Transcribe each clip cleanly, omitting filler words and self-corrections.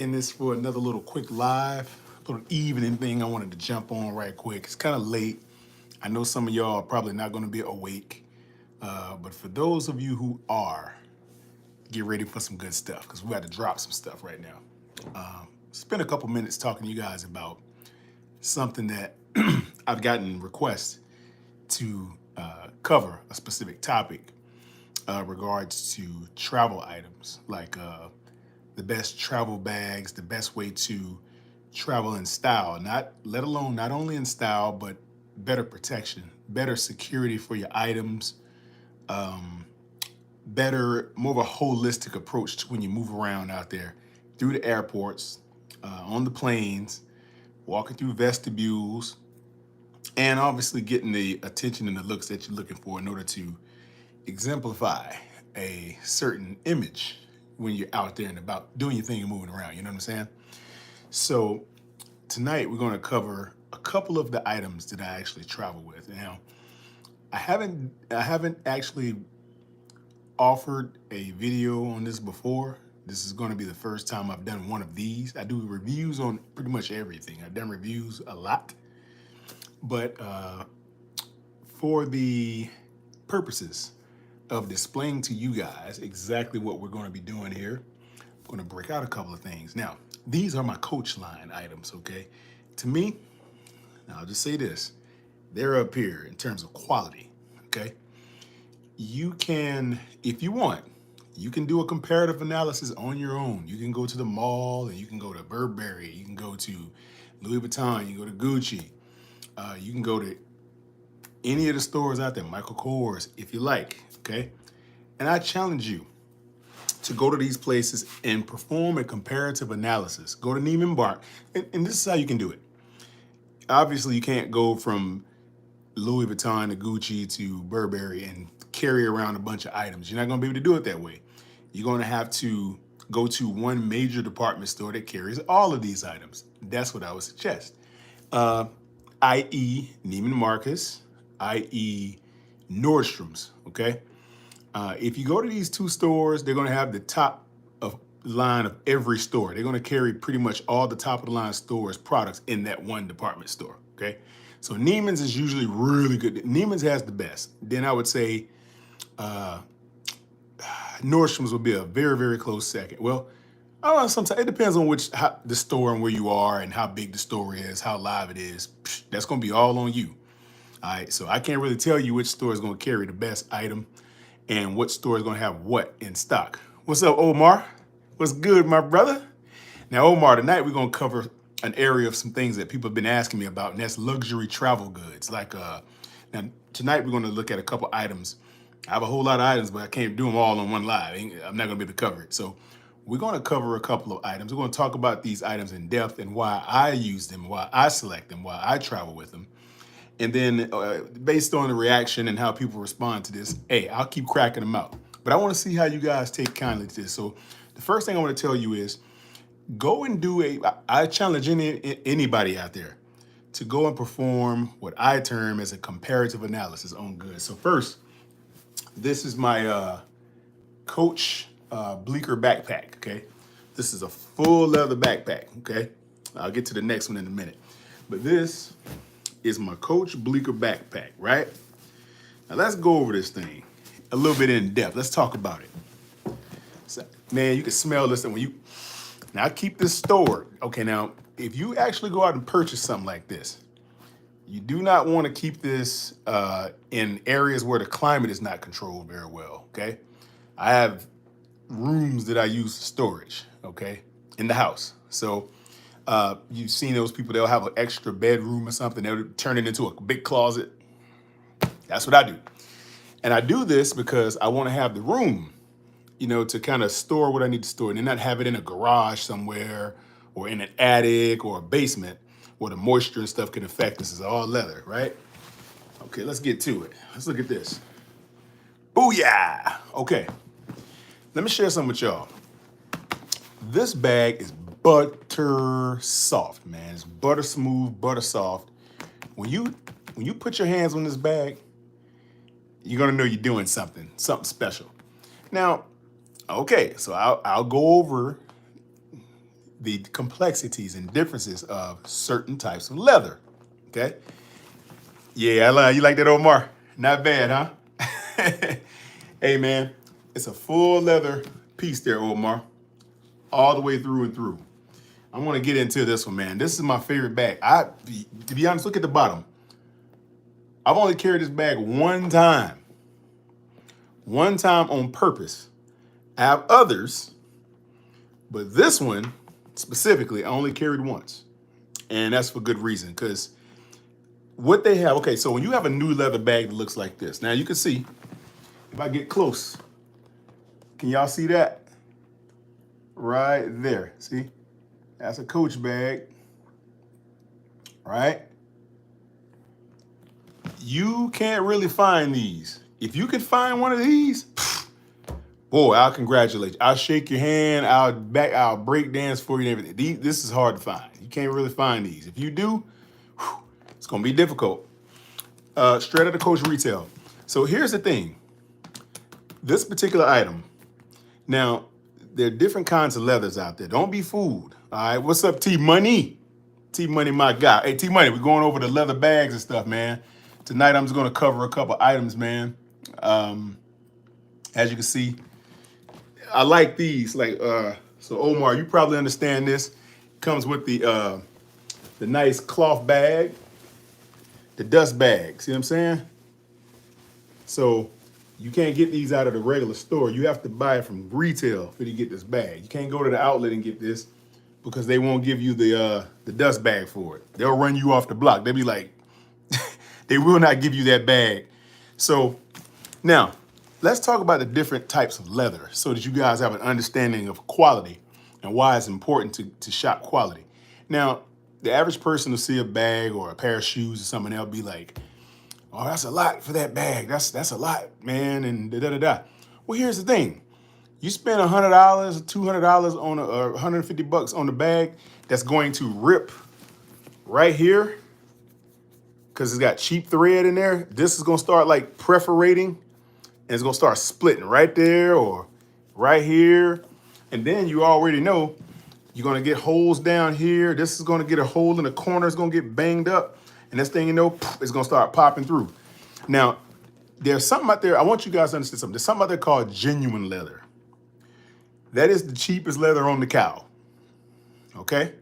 in this for another little quick live, little evening thing I wanted to jump on right quick. It's kind of late. I know some of y'all are probably not going to be awake, but for those of you who are, get ready for some good stuff because we got to drop some stuff right now. Spend a couple minutes talking to you guys about something that I've gotten requests to cover a specific topic regards to travel items, like the best travel bags, the best way to travel in style, not let alone not only in style, but better protection, better security for your items, better, more of a holistic approach to when you move around out there through the airports, on the planes, walking through vestibules, and obviously getting the attention and the looks that you're looking for in order to exemplify a certain image when you're out there and about doing your thing and moving around. You know what I'm saying? So tonight we're going to cover a couple of the items that I actually travel with. Now, I haven't actually offered a video on this before. This is going to be the first time I've done one of these. I do reviews on pretty much everything. I've done reviews a lot, but for the purposes of displaying to you guys exactly what we're going to be doing here, I'm going to break out a couple of things. Now, these are my Coach line items, okay? To me, I'll just say this, they're up here in terms of quality, okay? You can, if you want, you can do a comparative analysis on your own. You can go to the mall and you can go to Burberry, you can go to Louis Vuitton, you can go to Gucci, you can go to any of the stores out there, Michael Kors, if you like, okay? And I challenge you to go to these places and perform a comparative analysis. Go to Neiman Marcus, and this is how you can do it. Obviously, you can't go from Louis Vuitton to Gucci to Burberry and carry around a bunch of items. You're not going to be able to do it that way. You're going to have to go to one major department store that carries all of these items. That's what I would suggest. I.e. Neiman Marcus, i.e. Nordstrom's, okay? If you go to these two stores, they're going to have the top of line of every store. They're going to carry pretty much all the top of the line stores products in that one department store, okay? So Neiman's is usually really good. Neiman's has the best. Then I would say Nordstrom's would be a very, very close second. Well, I don't know, sometimes it depends on the store and where you are and how big the store is, how live it is. That's going to be all on you. All right, so I can't really tell you which store is going to carry the best item and what store is going to have what in stock. What's up, Omar? What's good, my brother? Now, Omar, tonight we're going to cover an area of some things that people have been asking me about, and that's luxury travel goods. Now, tonight we're going to look at a couple items. I have a whole lot of items, but I can't do them all on one live. I'm not going to be able to cover it. So we're going to cover a couple of items. We're going to talk about these items in depth and why I use them, why I select them, why I travel with them. And then based on the reaction and how people respond to this, hey, I'll keep cracking them out. But I want to see how you guys take kindly to this. So the first thing I want to tell you is go and I challenge anybody out there to go and perform what I term as a comparative analysis on goods. So first, this is my Coach Bleecker backpack, okay? This is a full leather backpack, okay? I'll get to the next one in a minute. But this is my Coach Bleecker backpack, right? Now let's go over this thing a little bit in depth. Let's talk about it. So, man, you can smell this and now I keep this stored. Okay, now if you actually go out and purchase something like this, you do not want to keep this in areas where the climate is not controlled very well, okay? I have rooms that I use for storage, okay, in the house. So you've seen those people, they'll have an extra bedroom or something. They'll turn it into a big closet. That's what I do. And I do this because I want to have the room, to kind of store what I need to store and not have it in a garage somewhere or in an attic or a basement where the moisture and stuff can affect. This is all leather, right? Okay, let's get to it. Let's look at this. Booyah! Okay, let me share something with y'all. This bag is butter soft, man. It's butter smooth, butter soft. When you put your hands on this bag, you're gonna know you're doing something special. Now, okay, so I'll go over the complexities and differences of certain types of leather. Okay. Yeah, I love you like that, Omar. Not bad, huh? Hey, man, it's a full leather piece there, Omar, all the way through and through. I want to get into this one, man. This is my favorite bag. To be honest, look at the bottom. I've only carried this bag one time on purpose. I have others, but this one specifically, I only carried once. And that's for good reason, because what they have, okay, so when you have a new leather bag that looks like this, now you can see, if I get close, can y'all see that? Right there, see? That's a Coach bag, right? You can't really find these. If you can find one of these, boy, I'll congratulate you. I'll shake your hand. I'll break dance for you and everything. This is hard to find. You can't really find these. If you do, it's gonna be difficult. Straight out of Coach retail. So here's the thing. This particular item. Now, there are different kinds of leathers out there. Don't be fooled. All right. What's up, T Money? T Money, my guy. Hey, T Money, we're going over the leather bags and stuff, man. Tonight, I'm just going to cover a couple items, man. As you can see, I like these. So Omar, you probably understand this. Comes with the nice cloth bag, the dust bag. See what I'm saying? So you can't get these out of the regular store. You have to buy it from retail for you to get this bag. You can't go to the outlet and get this because they won't give you the dust bag for it. They'll run you off the block. They'll be like, they will not give you that bag. So now let's talk about the different types of leather so that you guys have an understanding of quality and why it's important to shop quality. Now, the average person will see a bag or a pair of shoes or something, they'll be like, oh, that's a lot for that bag. That's a lot, man, and da-da-da-da. Well, here's the thing. You spend $100, $200 on or $150 on the bag that's going to rip right here because it's got cheap thread in there. This is going to start like perforating and it's going to start splitting right there or right here. And then you already know you're going to get holes down here. This is going to get a hole in the corner. It's going to get banged up. And next thing you know, it's going to start popping through. Now, there's something out there. I want you guys to understand something. There's something out there called genuine leather. That is the cheapest leather on the cow. Okay?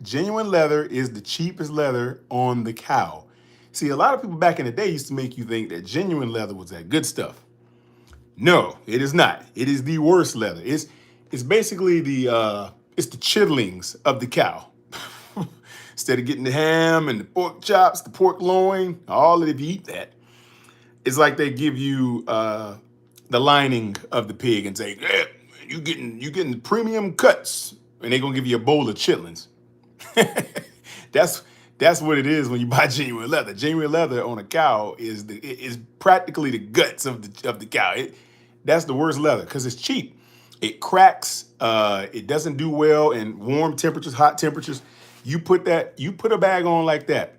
Genuine leather is the cheapest leather on the cow. See, a lot of people back in the day used to make you think that genuine leather was that good stuff. No, it is not. It is the worst leather. It's basically it's the chitlings of the cow. Instead of getting the ham and the pork chops, the pork loin, all of it, if you eat that, it's like they give you the lining of the pig and say, eh, you getting premium cuts, and they're gonna give you a bowl of chitlins. That's what it is when you buy genuine leather. Genuine leather on a cow is practically the guts of the cow. That's the worst leather because it's cheap. It cracks. It doesn't do well in warm temperatures, hot temperatures. You put a bag on like that,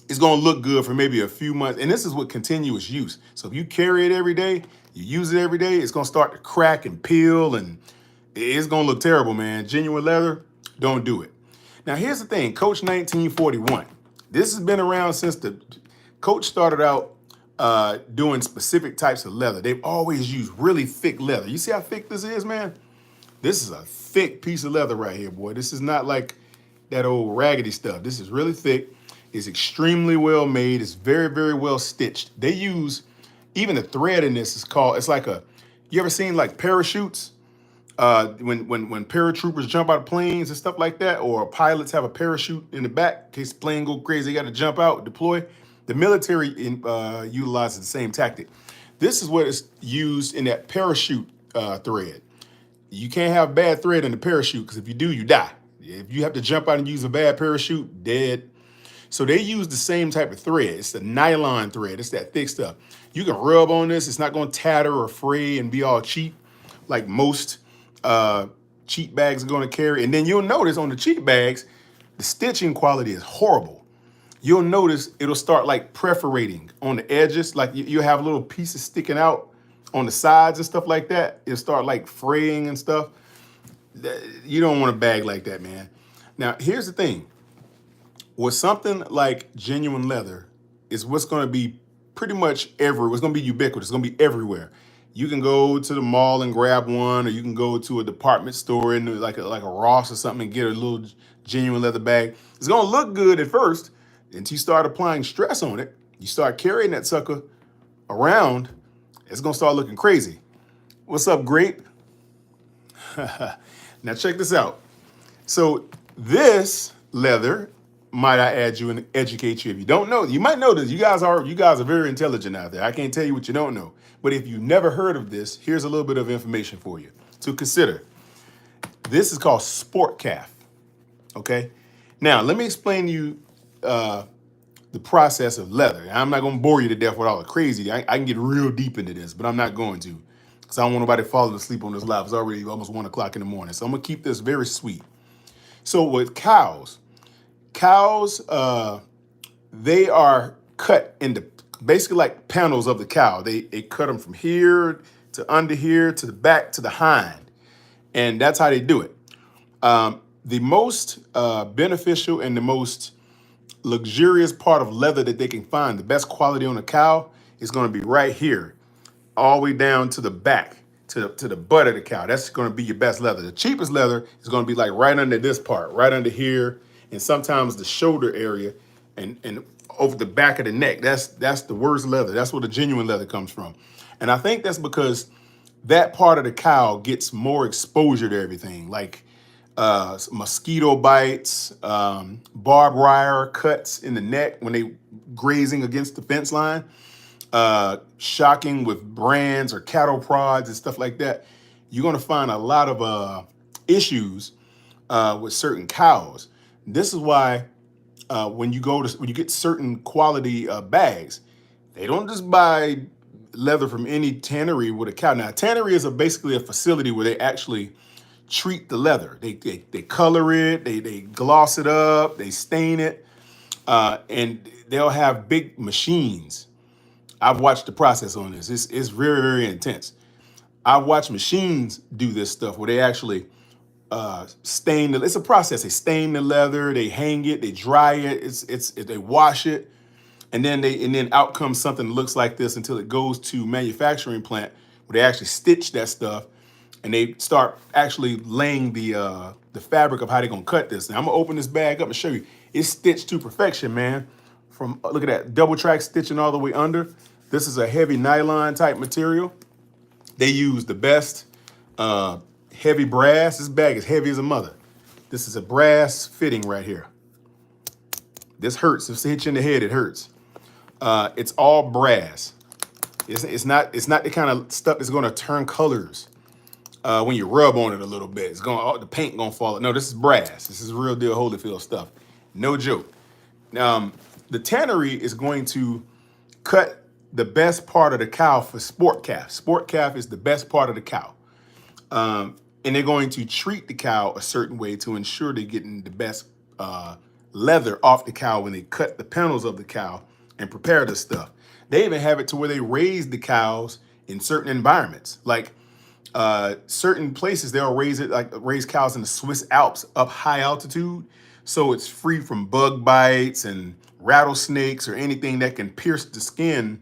it's gonna look good for maybe a few months. And this is with continuous use. So if you carry it every day, you use it every day, it's gonna start to crack and peel and it's gonna look terrible, man. Genuine leather, don't do it. Now here's the thing, Coach 1941. This has been around since the Coach started out doing specific types of leather. They've always used really thick leather. You see how thick this is, man? This is a thick piece of leather right here, boy. This is not like that old raggedy stuff. This is really thick. It's extremely well made. It's very, very well stitched. They use, even the thread in this is called, it's like you ever seen like parachutes? When paratroopers jump out of planes and stuff like that, or pilots have a parachute in the back in case the plane go crazy, they got to jump out, deploy. The military utilizes the same tactic. This is what is used in that parachute thread. You can't have bad thread in the parachute because if you do, you die. If you have to jump out and use a bad parachute, dead. So they use the same type of thread. It's the nylon thread. It's that thick stuff. You can rub on this. It's not going to tatter or fray and be all cheap like most cheap bags are going to carry. And then you'll notice on the cheap bags, the stitching quality is horrible. You'll notice it'll start like perforating on the edges. Like you'll have little pieces sticking out on the sides and stuff like that. It'll start like fraying and stuff. You don't want a bag like that, man. Now, here's the thing. With something like genuine leather, is what's going to be pretty much everywhere. It's going to be ubiquitous. It's going to be everywhere. You can go to the mall and grab one, or you can go to a department store in like a Ross or something and get a little genuine leather bag. It's going to look good at first until you start applying stress on it. You start carrying that sucker around, it's going to start looking crazy. What's up, Grape? Now check this out. So this leather, might I add you and educate you if you don't know. You might know this. You guys are very intelligent out there. I can't tell you what you don't know. But if you've never heard of this, here's a little bit of information for you to consider. This is called sport calf. Okay. Now let me explain to you the process of leather. I'm not going to bore you to death with all the crazy. I can get real deep into this, but I'm not going to because I don't want nobody falling asleep on this live. It's already almost 1 o'clock in the morning. So I'm going to keep this very sweet. So with cows, they are cut into basically like panels of the cow. They cut them from here to under here to the back to the hind. And that's how they do it. The most beneficial and the most luxurious part of leather that they can find, the best quality on a cow, is going to be right here, all the way down to the back, to the butt of the cow. That's going to be your best leather. The cheapest leather is going to be like right under this part, right under here, and sometimes the shoulder area, and over the back of the neck. That's the worst leather. That's where the genuine leather comes from. And I think that's because that part of the cow gets more exposure to everything, like mosquito bites, barbed wire cuts in the neck when they grazing against the fence line, shocking with brands or cattle prods and stuff like that. You're going to find a lot of issues with certain cows. This is why when you get certain quality bags, they don't just buy leather from any tannery with a cow. Now, a tannery is basically a facility where they actually treat the leather. They color it, they gloss it up, they stain it, and they'll have big machines. I've watched the process on this. It's very, very intense. I've watched machines do this stuff where they actually stain it's a process. They stain the leather, they hang it, they dry it, they wash it, and then out comes something that looks like this until it goes to manufacturing plant where they actually stitch that stuff and they start actually laying the fabric of how they're gonna cut this. Now I'm gonna open this bag up and show you. It's stitched to perfection, man. From look at that double track stitching all the way under. This is a heavy nylon type material. They use the best heavy brass. This bag is heavy as a mother. This is a brass fitting right here. This hurts. If it hits you in the head, it hurts. It's all brass. It's not the kind of stuff that's going to turn colors when you rub on it a little bit. The paint gonna fall. No, this is brass. This is real deal Holyfield stuff. No joke. The tannery is going to cut the best part of the cow for sport calf. Sport calf is the best part of the cow. And they're going to treat the cow a certain way to ensure they're getting the best leather off the cow when they cut the panels of the cow and prepare this stuff. They even have it to where they raise the cows in certain environments. Like certain places, they'll raise cows in the Swiss Alps up high altitude. So it's free from bug bites and rattlesnakes or anything that can pierce the skin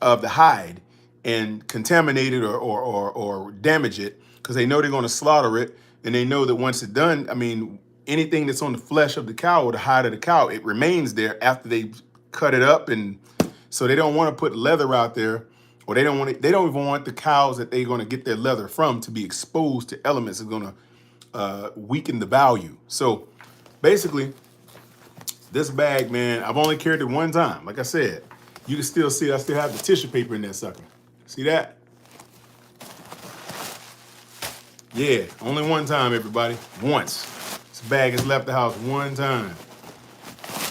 of the hide and contaminate it or damage it, because they know they're going to slaughter it. And they know that once it's done, I mean, anything that's on the flesh of the cow or the hide of the cow, it remains there after they cut it up. And so they don't want to put leather out there, or they don't even want the cows that they're going to get their leather from to be exposed to elements that are going to weaken the value. So basically, this bag, man, I've only carried it one time. Like I said, you can still see I still have the tissue paper in that sucker. See that? Yeah, only one time, everybody. Once. This bag has left the house one time.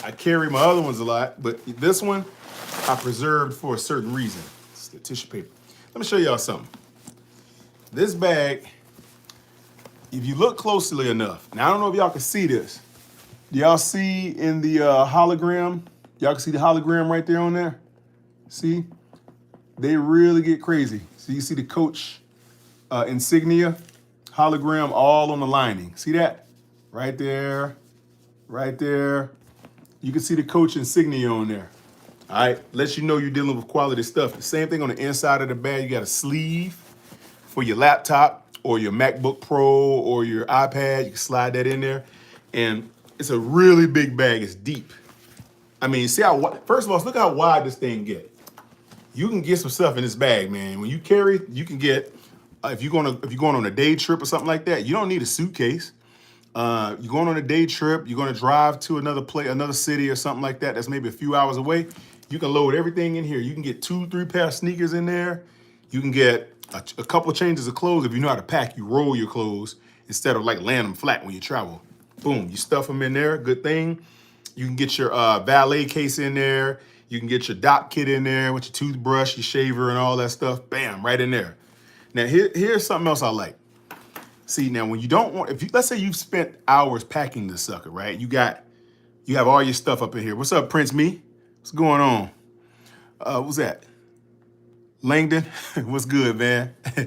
I carry my other ones a lot, but this one I preserved for a certain reason. It's the tissue paper. Let me show y'all something. This bag, if you look closely enough, now I don't know if y'all can see this. Do y'all see in the hologram? Y'all can see the hologram right there on there? See? They really get crazy. So you see the Coach insignia? Hologram all on the lining. See that? Right there, right there. You can see the Coach insignia on there. All right, lets you know you're dealing with quality stuff. The same thing on the inside of the bag. You got a sleeve for your laptop or your MacBook Pro or your iPad. You can slide that in there. And it's a really big bag. It's deep. I mean, see how wide, first of all, look how wide this thing get. You can get some stuff in this bag, man. When you carry, you can get, if you're going on a day trip or something like that, you don't need a suitcase. You're going on a day trip, you're going to drive to another city or something like that that's maybe a few hours away. You can load everything in here. You can get 2-3 pair of sneakers in there. You can get a couple changes of clothes. If you know how to pack, you roll your clothes instead of like laying them flat when you travel. Boom, you stuff them in there, good thing. You can get your valet case in there. You can get your dock kit in there with your toothbrush, your shaver, and all that stuff. Bam, right in there. Now, here's something else I like. See, now when you don't want, let's say you've spent hours packing this sucker, right? You have all your stuff up in here. What's up, Prince Me? What's going on? What's that? Langdon? What's good, man? All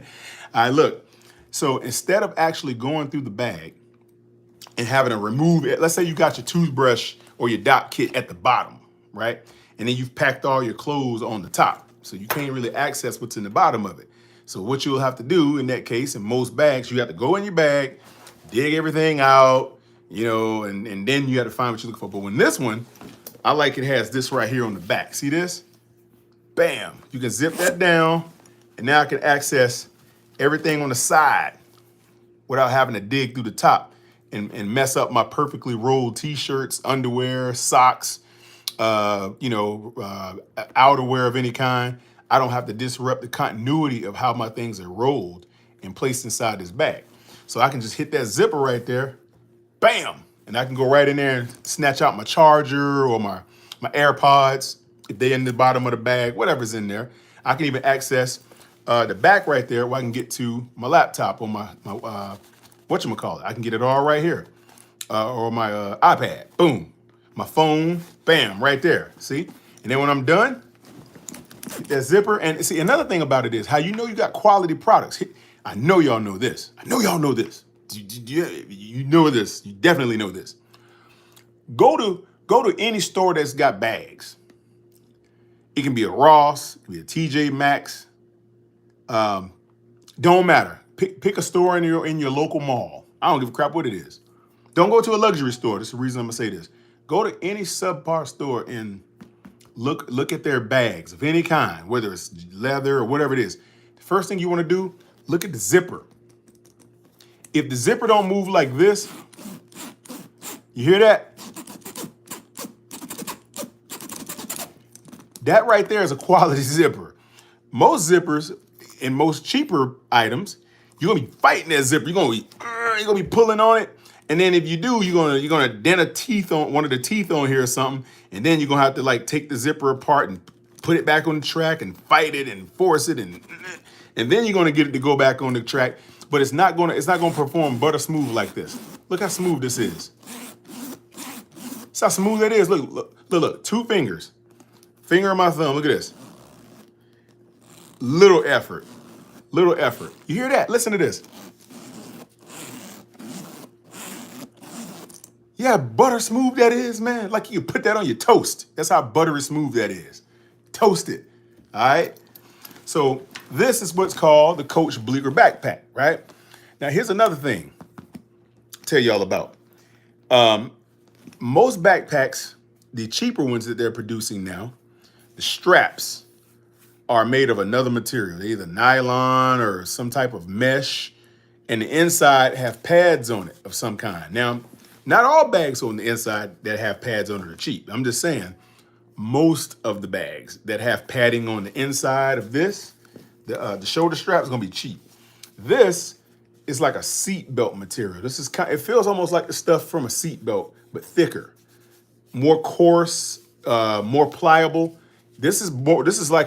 right, look. So instead of actually going through the bag and having to remove it, let's say you got your toothbrush or your dock kit at the bottom, right? And then you've packed all your clothes on the top. So you can't really access what's in the bottom of it. So what you'll have to do in that case, in most bags, you have to go in your bag, dig everything out, and then you have to find what you're looking for. But when this one, I like it has this right here on the back. See this? Bam. You can zip that down, and now I can access everything on the side without having to dig through the top and mess up my perfectly rolled t-shirts, underwear, socks, outerwear of any kind. I don't have to disrupt the continuity of how my things are rolled and placed inside this bag. So I can just hit that zipper right there, bam, and I can go right in there and snatch out my charger or my AirPods, if they're in the bottom of the bag, whatever's in there. I can even access the back right there where I can get to my laptop or my whatchamacallit. I can get it all right here. Or my iPad, boom. My phone, bam, right there, see? And then when I'm done, hit that zipper. And see, another thing about it is how you know you got quality products. I know y'all know this. I know y'all know this. You know this. You definitely know this. Go to any store that's got bags. It can be a Ross, it can be a TJ Maxx. Don't matter. Pick a store in your local mall. I don't give a crap what it is. Don't go to a luxury store. That's the reason I'm gonna say this. Go to any subpar store and look at their bags of any kind, whether it's leather or whatever it is. The first thing you want to do, look at the zipper. If the zipper don't move like this, you hear that? That right there is a quality zipper. Most zippers and most cheaper items, you're gonna be fighting that zipper. You're gonna be pulling on it. And then if you do, you're gonna dent a teeth on one of the teeth on here or something, and then you're gonna have to like take the zipper apart and put it back on the track and fight it and force it and then you're gonna get it to go back on the track. But it's not gonna perform butter smooth like this. Look how smooth this is. That's how smooth that is. Look, 2 fingers. Finger and my thumb, look at this. Little effort. You hear that? Listen to this. Yeah, butter smooth that is, man. Like you put that on your toast. That's how buttery smooth that is. Toast it, all right? So this is what's called the Coach Bleecker backpack, right? Now here's another thing to tell y'all about. Most backpacks, the cheaper ones that they're producing now, the straps are made of another material. They're either nylon or some type of mesh, and the inside have pads on it of some kind. Now, not all bags on the inside that have pads on it are cheap. I'm just saying, most of the bags that have padding on the inside of this, the shoulder strap is gonna be cheap. This is like a seat belt material. It feels almost like the stuff from a seat belt, but thicker, more coarse, more pliable. This is like this is like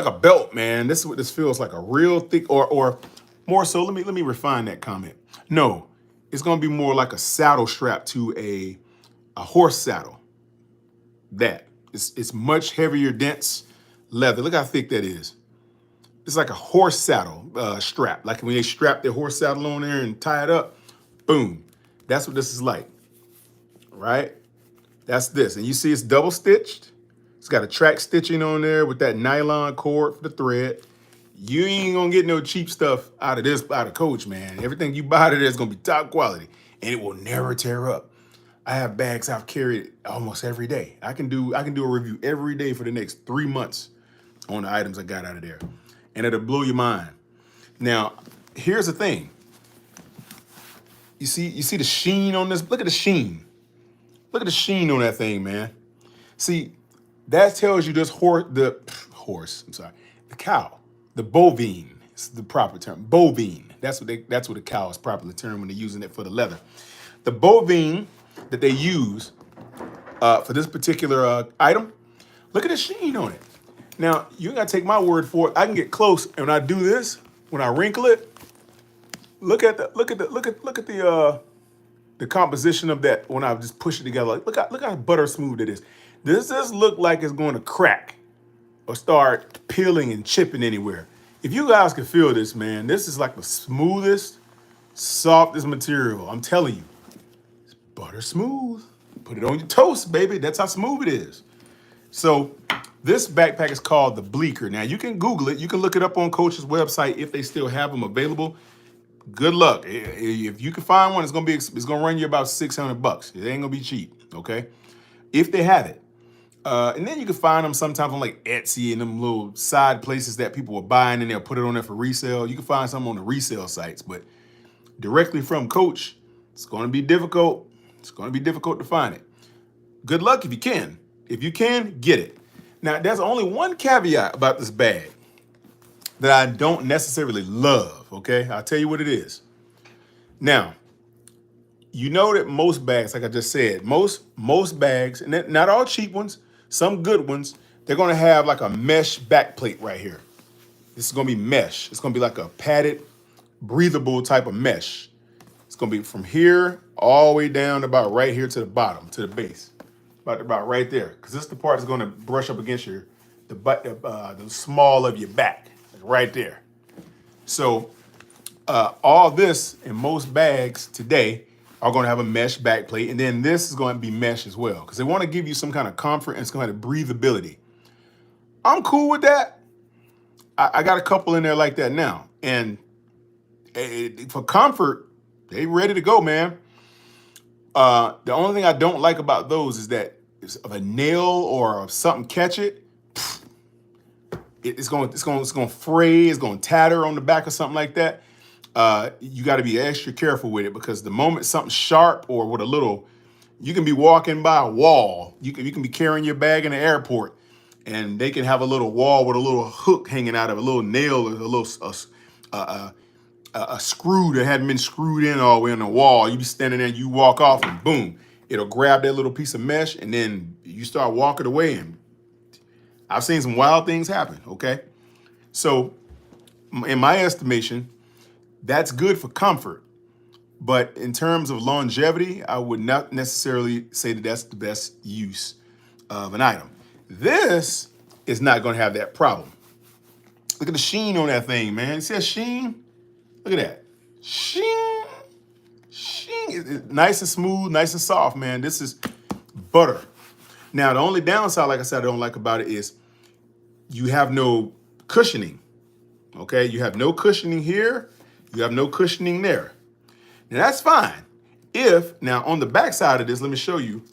a belt, man. This is what this feels like, a real thick or more so. Let me refine that comment. No, it's gonna be more like a saddle strap to a horse saddle. It's much heavier, dense leather. Look how thick that is. it's like a horse saddle strap. Like when they strap their horse saddle on there and tie it up, boom. That's what this is like, right? That's this. And you see it's double stitched. It's got a track stitching on there with that nylon cord for the thread. You ain't gonna get no cheap stuff out of this, out of Coach, man. Everything you buy today is gonna be top quality and it will never tear up. I have bags I've carried almost every day. I can do a review every day for the next 3 months on the items I got out of there. And it'll blow your mind. Now, here's the thing. You see the sheen on this? Look at the sheen. Look at the sheen on that thing, man. See, that tells you this the cow, the bovine, it's the proper term, bovine. That's what a cow is properly termed when they're using it for the leather. The bovine that they use for this particular item, look at the sheen on it. Now, you ain't gotta take my word for it. I can get close, and when I do this, when I wrinkle it, look at the composition of that when I just push it together. Like, look how butter smooth it is. Does this look like it's going to crack or start peeling and chipping anywhere? If you guys can feel this, man, this is like the smoothest, softest material. I'm telling you, it's butter smooth. Put it on your toast, baby. That's how smooth it is. So this backpack is called the Bleeker. Now you can Google it. You can look it up on Coach's website if they still have them available. Good luck. If you can find one, it's gonna run you about $600. It ain't gonna be cheap, okay? If they have it. And then you can find them sometimes on like Etsy and them little side places that people are buying and they'll put it on there for resale. You can find some on the resale sites, but directly from Coach, it's gonna be difficult. It's gonna be difficult to find it. Good luck if you can. If you can, get it. Now, there's only one caveat about this bag that I don't necessarily love, okay? I'll tell you what it is. Now, you know that most bags, like I just said, most bags, and not all cheap ones, some good ones, they're gonna have like a mesh back plate right here. This is gonna be mesh. It's gonna be like a padded, breathable type of mesh. It's gonna be from here all the way down about right here to the bottom, to the base. About right there, because this is the part that's going to brush up against the small of your back, like right there. So all this in most bags today are going to have a mesh back plate, and then this is going to be mesh as well, because they want to give you some kind of comfort and some kind of breathability. I'm cool with that. I got a couple in there like that now, and for comfort, they ready to go, man. The only thing I don't like about those is that if a nail or something catch it, it's going to fray, it's going to tatter on the back or something like that. You got to be extra careful with it, because the moment something sharp or with a little, you can be walking by a wall. You can be carrying your bag in the airport, and they can have a little wall with a little hook hanging out of a little nail or a little a screw that hadn't been screwed in all the way on the wall. You be standing there, you walk off, and boom, it'll grab that little piece of mesh, and then you start walking away. And I've seen some wild things happen, okay? So in my estimation, that's good for comfort. But in terms of longevity, I would not necessarily say that that's the best use of an item. This is not going to have that problem. Look at the sheen on that thing, man. You see that sheen? Look at that. Sheen. Sheen. It's nice and smooth, nice and soft, man. This is butter. Now, the only downside, like I said, I don't like about it is you have no cushioning, okay? You have no cushioning here. You have no cushioning there. Now, that's fine. Now, on the back side of this, let me show you.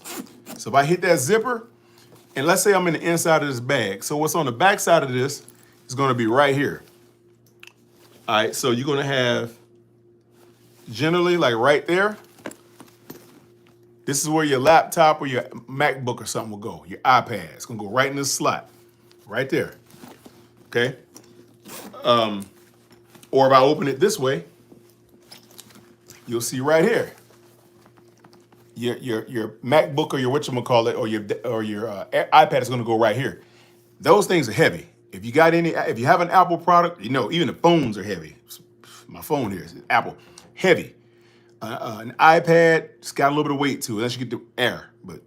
So if I hit that zipper, and let's say I'm in the inside of this bag. So what's on the back side of this is going to be right here. All right, so you're going to have generally like right there. This is where your laptop or your MacBook or something will go. Your iPad. It's going to go right in this slot. Right there. Okay? Or if I open it this way, you'll see right here. Your MacBook or your whatchamacallit or your iPad is going to go right here. Those things are heavy. If you have an Apple product, you know, even the phones are heavy. My phone here is Apple, heavy. An iPad, it's got a little bit of weight to it, unless you get the air. But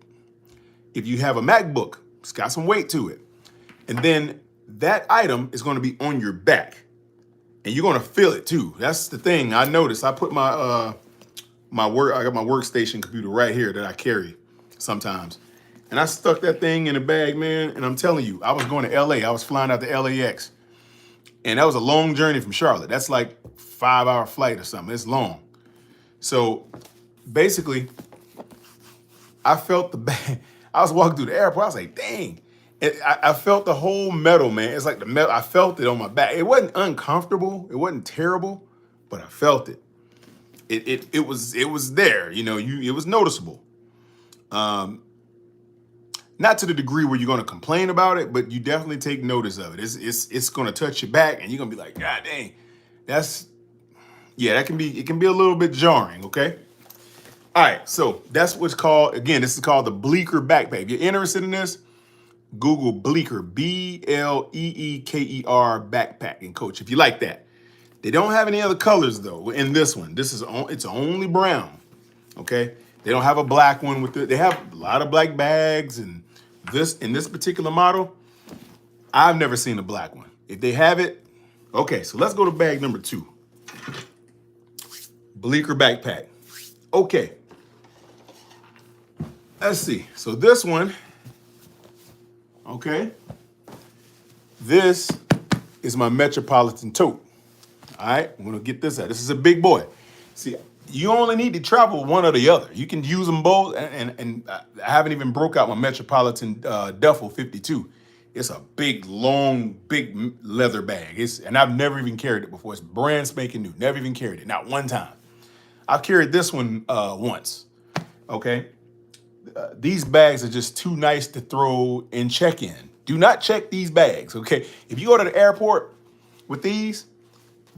if you have a MacBook, it's got some weight to it. And then that item is going to be on your back, and you're going to feel it too. That's the thing I noticed. I put I got my workstation computer right here that I carry sometimes. And I stuck that thing in a bag, man. And I'm telling you, I was going to LA. I was flying out to LAX. And that was a long journey from Charlotte. That's like 5-hour flight or something. It's long. So basically, I felt the bag. I was walking through the airport. I was like, dang. I felt the whole metal, man. It's like the metal. I felt it on my back. It wasn't uncomfortable. It wasn't terrible, but I felt it. It was there. You know, it was noticeable. Not to the degree where you're going to complain about it, but you definitely take notice of it. It's going to touch your back, and you're going to be like, God dang, it can be a little bit jarring, okay? All right, so that's what's called, again, this is called the Bleeker backpack. If you're interested in this, Google Bleeker, Bleeker backpack and coach, if you like that. They don't have any other colors, though, in this one. It's only brown, okay? They don't have a black one with it. They have a lot of black bags, and in this particular model, I've never seen a black one. If they have it, okay, so let's go to bag number 2. Bleeker backpack. Okay. Let's see. So this one, okay, this is my Metropolitan tote. All right, I'm gonna get this out. This is a big boy. See, you only need to travel one or the other. You can use them both, and I haven't even broke out my Metropolitan Duffel 52. It's a big, long, big leather bag. And I've never even carried it before. It's brand spanking new. Never even carried it, not one time. I've carried this one once, okay? These bags are just too nice to throw in check-in. Do not check these bags, okay? If you go to the airport with these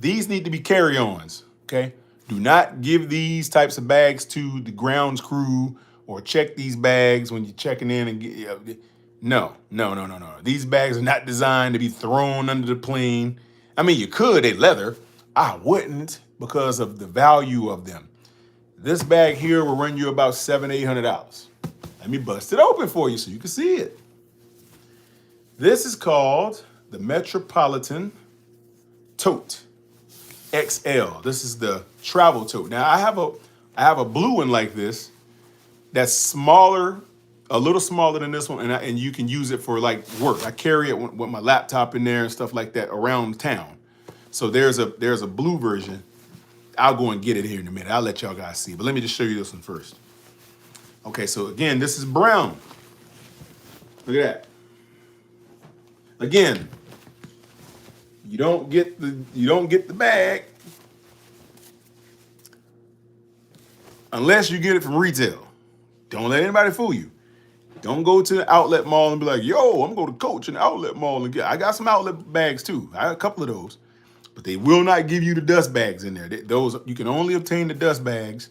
need to be carry-ons, okay? Do not give these types of bags to the grounds crew or check these bags when you're checking in and no. These bags are not designed to be thrown under the plane. I mean, you could, they leather. I wouldn't because of the value of them. This bag here will run you about $700-800. Let me bust it open for you so you can see it. This is called the Metropolitan Tote XL. This is the travel tote. Now I have a blue one like this that's smaller, a little smaller than this one, and you can use it for like work. I carry it with my laptop in there and stuff like that around town. So there's a blue version. I'll go and get it here in a minute. I'll let y'all guys see, but let me just show you this one first. Okay, so again, this is brown. Look at that. Again, you don't get the bag unless you get it from retail. Don't let anybody fool you. Don't go to the outlet mall and be like, yo, I'm going to Coach in the outlet mall and I got some outlet bags too. I got a couple of those, but they will not give you the dust bags in there. Those you can only obtain the dust bags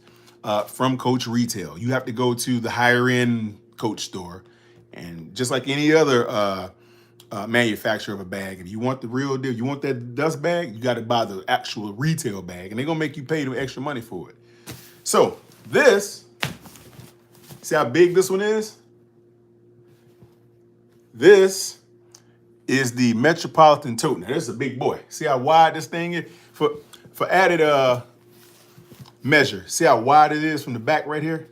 from Coach retail. You have to go to the higher end Coach store, and just like any other manufacturer of a bag, if you want the real deal, you want that dust bag, you got to buy the actual retail bag, and they're gonna make you pay the extra money for it. So this, see how big this one is? This is the Metropolitan Tote. Now this is a big boy. See how wide this thing is? For added measure, see how wide it is from the back right here?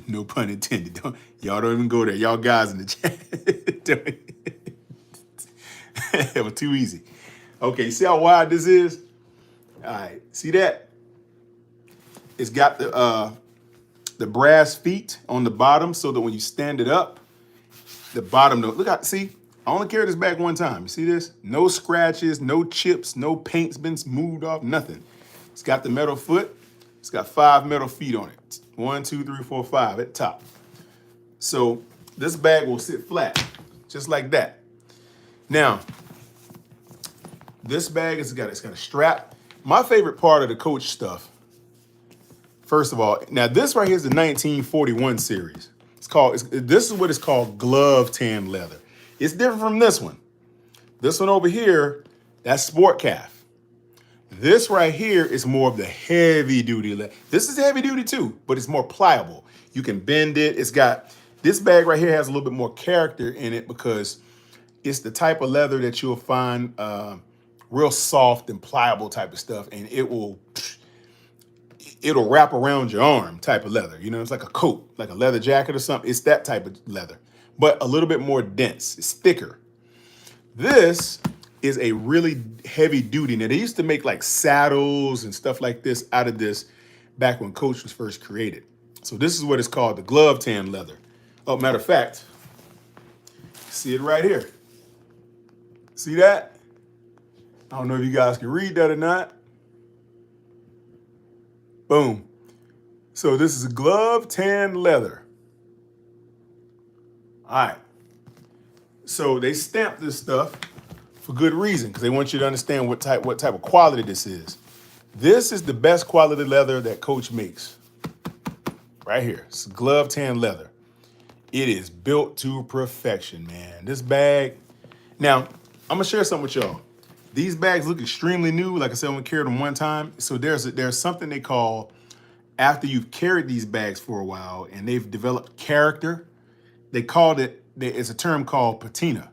No pun intended. Y'all don't even go there. Y'all guys in the chat. It was too easy. Okay, see how wide this is? All right, see that? It's got the brass feet on the bottom so that when you stand it up, the bottom, look out, see? I only carried this bag one time. You see this? No scratches, no chips, no paint's been smoothed off, nothing. It's got the metal foot. It's got 5 metal feet on it. 1, 2, 3, 4, 5 at the top. So this bag will sit flat, just like that. Now, this bag it's got a strap. My favorite part of the Coach stuff, first of all, now this right here is the 1941 series. This is what it's called glove tan leather. It's different from this one. This one over here, that's sport calf. This right here is more of the heavy duty leather. This is heavy duty too, but it's more pliable. You can bend it. This bag right here has a little bit more character in it because It's the type of leather that you'll find real soft and pliable type of stuff, and it'll wrap around your arm type of leather. You know, it's like a coat, like a leather jacket or something. It's that type of leather, but a little bit more dense. It's thicker. This is a really heavy duty. Now, they used to make like saddles and stuff like this out of this back when Coach was first created. So this is what it's called, the glove tan leather. Oh, matter of fact, see it right here. See that? I don't know if you guys can read that or not. Boom. So this is glove tan leather. All right. So they stamp this stuff for good reason, because they want you to understand what type of quality this is. This is the best quality leather that Coach makes. Right here. It's glove tan leather. It is built to perfection, man. This bag. Now, I'm gonna share something with y'all. These bags look extremely new. Like I said, I'm gonna carry them one time. So there's something they call, after you've carried these bags for a while and they've developed character, they called it, it's a term called patina,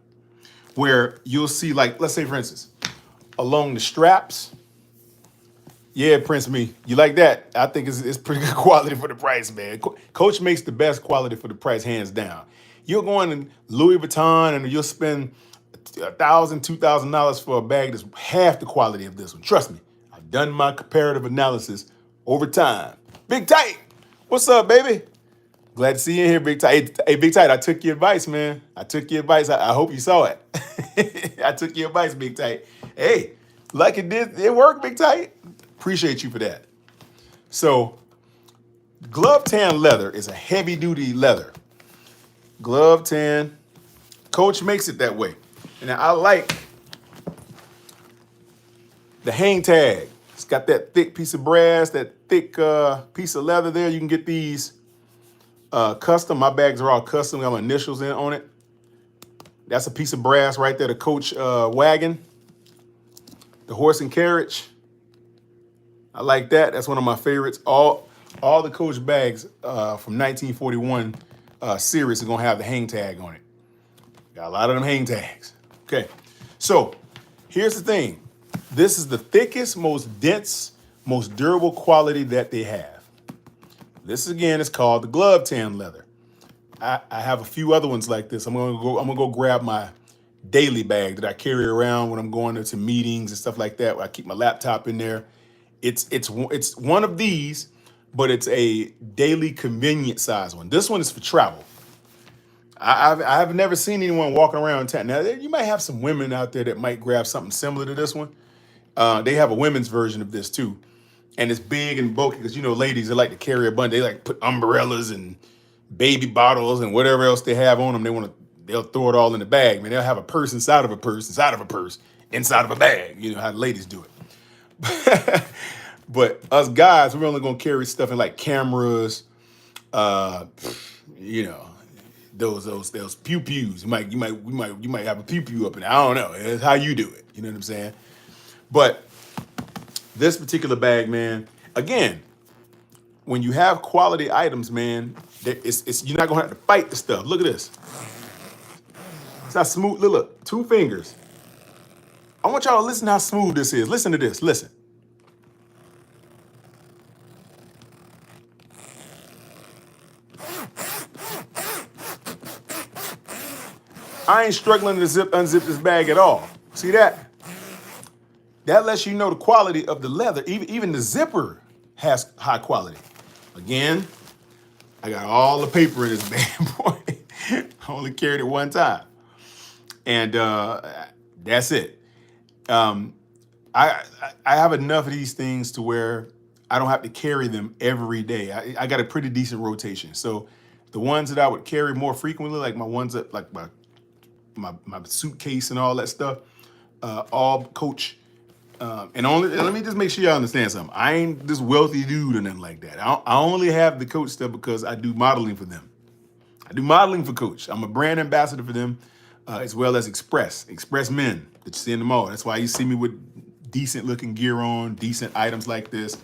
where you'll see, like, let's say for instance, along the straps. Yeah, Prince Me, you like that? I think it's pretty good quality for the price, man. Coach makes the best quality for the price, hands down. You'll go in Louis Vuitton and you'll spend $1,000, $2,000 for a bag that's half the quality of this one. Trust me, I've done my comparative analysis over time. Big Tight, what's up, baby? Glad to see you in here, Big Tight. Hey, Big Tight, I took your advice, man. I took your advice. I hope you saw it. I took your advice, Big Tight. Hey, like it worked, Big Tight. Appreciate you for that. So, glove tan leather is a heavy duty leather. Glove tan. Coach makes it that way. And I like the hang tag. It's got that thick piece of brass, that thick piece of leather there. You can get these custom. My bags are all custom. Got my initials on it. That's a piece of brass right there. The Coach wagon, the horse and carriage. I like that. That's one of my favorites. All the Coach bags from 1941 series are gonna have the hang tag on it. Got a lot of them hang tags. Okay, so here's the thing. This is the thickest, most dense, most durable quality that they have. This again is called the glove tan leather. I have a few other ones like this. I'm gonna go grab my daily bag that I carry around when I'm going to meetings and stuff like that, where I keep my laptop in there. It's one of these, but it's a daily convenient size one. This one is for travel. I've never seen anyone walking around town. Now, you might have some women out there that might grab something similar to this one. They have a women's version of this too. And it's big and bulky because, you know, ladies, they like to carry a bunch. They like to put umbrellas and baby bottles and whatever else they have on them. They'll throw it all in the bag. Man, they'll have a purse inside of a purse, inside of a purse, inside of a bag. You know how the ladies do it. But us guys, we're only gonna carry stuff in like cameras, you know, those pew pews. You might have a pew pew up in there. I don't know. It's how you do it. You know what I'm saying? But this particular bag, man, again, when you have quality items, man, you're not gonna have to fight the stuff. Look at this. It's not smooth. Look, 2 fingers. I want y'all to listen to how smooth this is. Listen to this. Listen. I ain't struggling to unzip this bag at all. See that? That lets you know the quality of the leather. Even the zipper has high quality. Again, I got all the paper in this bad boy. I only carried it one time. And that's it. I have enough of these things to where I don't have to carry them every day. I got a pretty decent rotation. So the ones that I would carry more frequently, like my ones that like my suitcase and all that stuff, all Coach. And let me just make sure y'all understand something. I ain't this wealthy dude or nothing like that. I only have the Coach stuff because I do modeling for them. I do modeling for Coach. I'm a brand ambassador for them, as well as Express Men that you see in the mall. That's why you see me with decent looking gear on, decent items like this.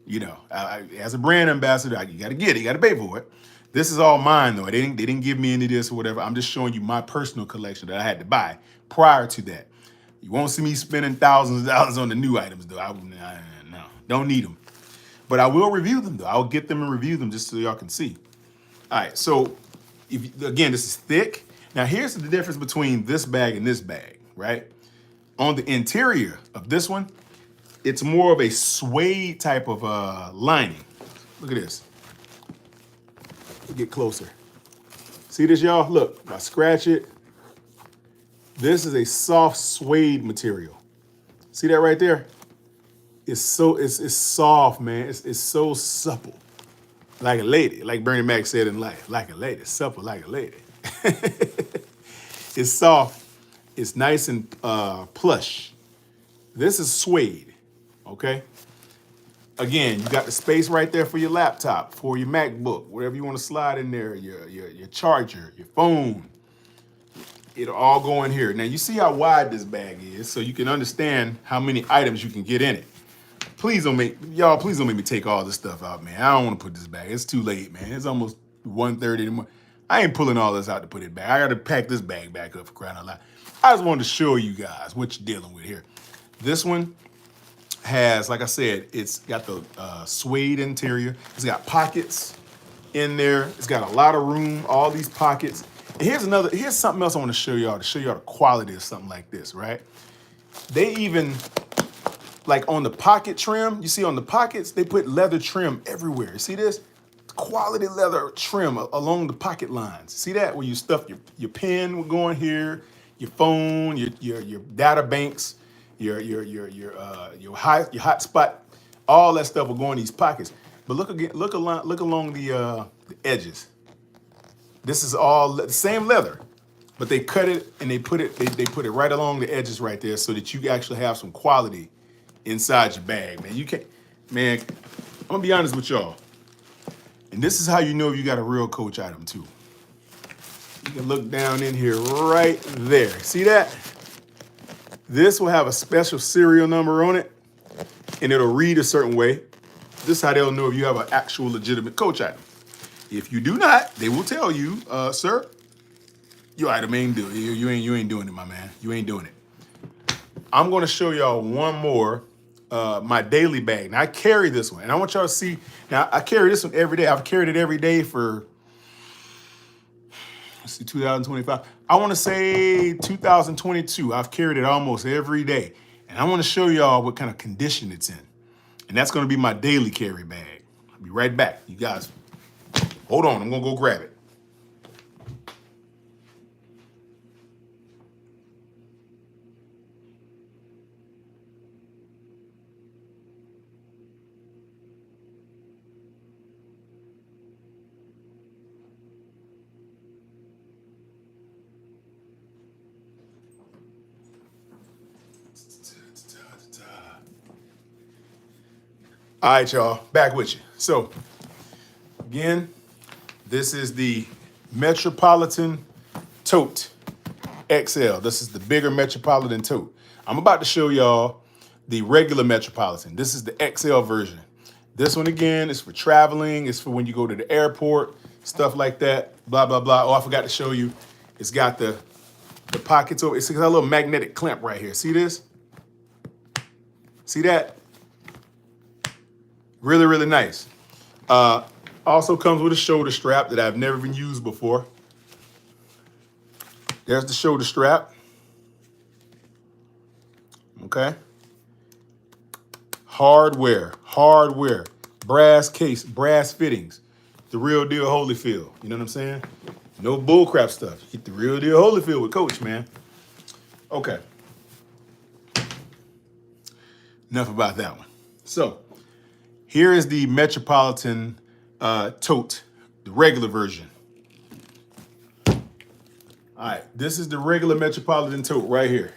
You know, as a brand ambassador, you got to get it. You got to pay for it. This is all mine though. They didn't give me any of this or whatever. I'm just showing you my personal collection that I had to buy prior to that. You won't see me spending thousands of dollars on the new items though. No, don't need them. But I will review them though. I'll get them and review them just so y'all can see. All right, so again, this is thick. Now here's the difference between this bag and this bag, right? On the interior of this one, it's more of a suede type of lining. Look at this. Get closer. See this, y'all? Look, if I scratch it, this is a soft suede material. See that right there? It's soft, man. It's so supple. Like a lady, like Bernie Mac said in life, like a lady, supple like a lady. It's soft. It's nice and plush. This is suede, okay? Again, you got the space right there for your laptop, for your MacBook, whatever you want to slide in there, your charger, your phone. It'll all go in here. Now you see how wide this bag is, so you can understand how many items you can get in it. Please don't make me take all this stuff out, man. I don't want to put this back. It's too late, man. It's almost 1:30 in the morning. I ain't pulling all this out to put it back. I got to pack this bag back up for crying out loud. I just wanted to show you guys what you're dealing with here. This one has, like I said, it's got the suede interior. It's got pockets in there. It's got a lot of room, all these pockets. And here's something else I want to show y'all the quality of something like this, right? They even, like on the pocket trim, you see on the pockets, they put leather trim everywhere. You see this? Quality leather trim along the pocket lines. See that? Where you stuff your pen will go in here, your phone, your data banks, your hotspot, all that stuff will go in these pockets. But look along the edges. This is all the same leather, but they cut it and they put it right along the edges right there so that you actually have some quality inside your bag, man. Man, I'm gonna be honest with y'all. And this is how you know if you got a real Coach item too. You can look down in here right there. See that? This will have a special serial number on it and it'll read a certain way. This is how they'll know if you have an actual legitimate Coach item. If you do not, they will tell you, sir, your item ain't doing it. You ain't doing it, my man. You ain't doing it. I'm gonna show y'all one more, my daily bag. Now I carry this one, and I want y'all to see. Now I carry this one every day. I've carried it every day for, let's see, 2025. I want to say 2022. I've carried it almost every day, and I want to show y'all what kind of condition it's in, and that's gonna be my daily carry bag. I'll be right back, you guys. Hold on, I'm gonna go grab it. All right, y'all, back with you. So, again, this is the Metropolitan Tote XL. This is the bigger Metropolitan Tote. I'm about to show y'all the regular Metropolitan. This is the XL version. This one, again, is for traveling. It's for when you go to the airport, stuff like that, blah, blah, blah. Oh, I forgot to show you. It's got the pockets over. It's got a little magnetic clamp right here. See this? See that? Really, really nice. Also comes with a shoulder strap that I've never even used before. There's the shoulder strap. Okay. Hardware, brass case, brass fittings. The real deal Holyfield. You know what I'm saying? No bullcrap stuff. Get the real deal Holyfield with Coach, man. Okay. Enough about that one. So, here is the Metropolitan Tote, the regular version. All right, this is the regular Metropolitan Tote right here.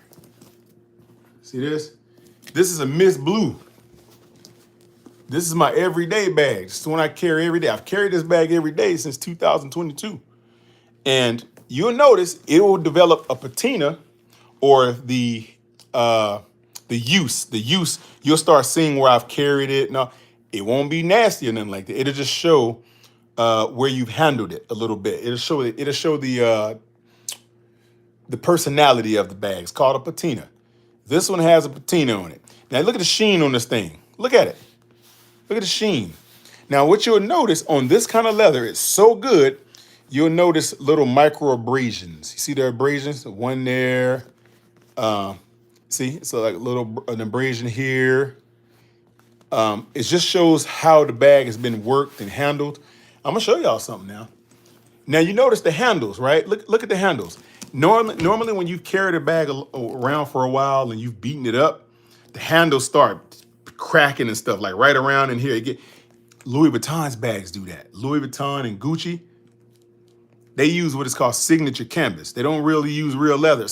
See this? This is a Miss Blue. This is my everyday bag. This is the one I carry every day. I've carried this bag every day since 2022. And you'll notice it will develop a patina or the use. You'll start seeing where I've carried it. Now, It won't be nasty or nothing like that. It'll just show where you've handled it a little bit. It'll show the personality of the bag. It's called a patina. This one has a patina on it. Now look at the sheen on this thing. Look at it. Look at the sheen. Now what you'll notice on this kind of leather, it's so good, you'll notice little micro abrasions. You see the abrasions? One there. See, so like a little an abrasion here. It just shows how the bag has been worked and handled. I'm gonna show y'all something now. Now you notice the handles, right? Look at the handles. Normally when you've carried a bag around for a while and you've beaten it up, the handles start cracking and stuff like right around in here. Louis Vuitton's bags do that. Louis Vuitton and Gucci, they use what is called signature canvas. They don't really use real leather.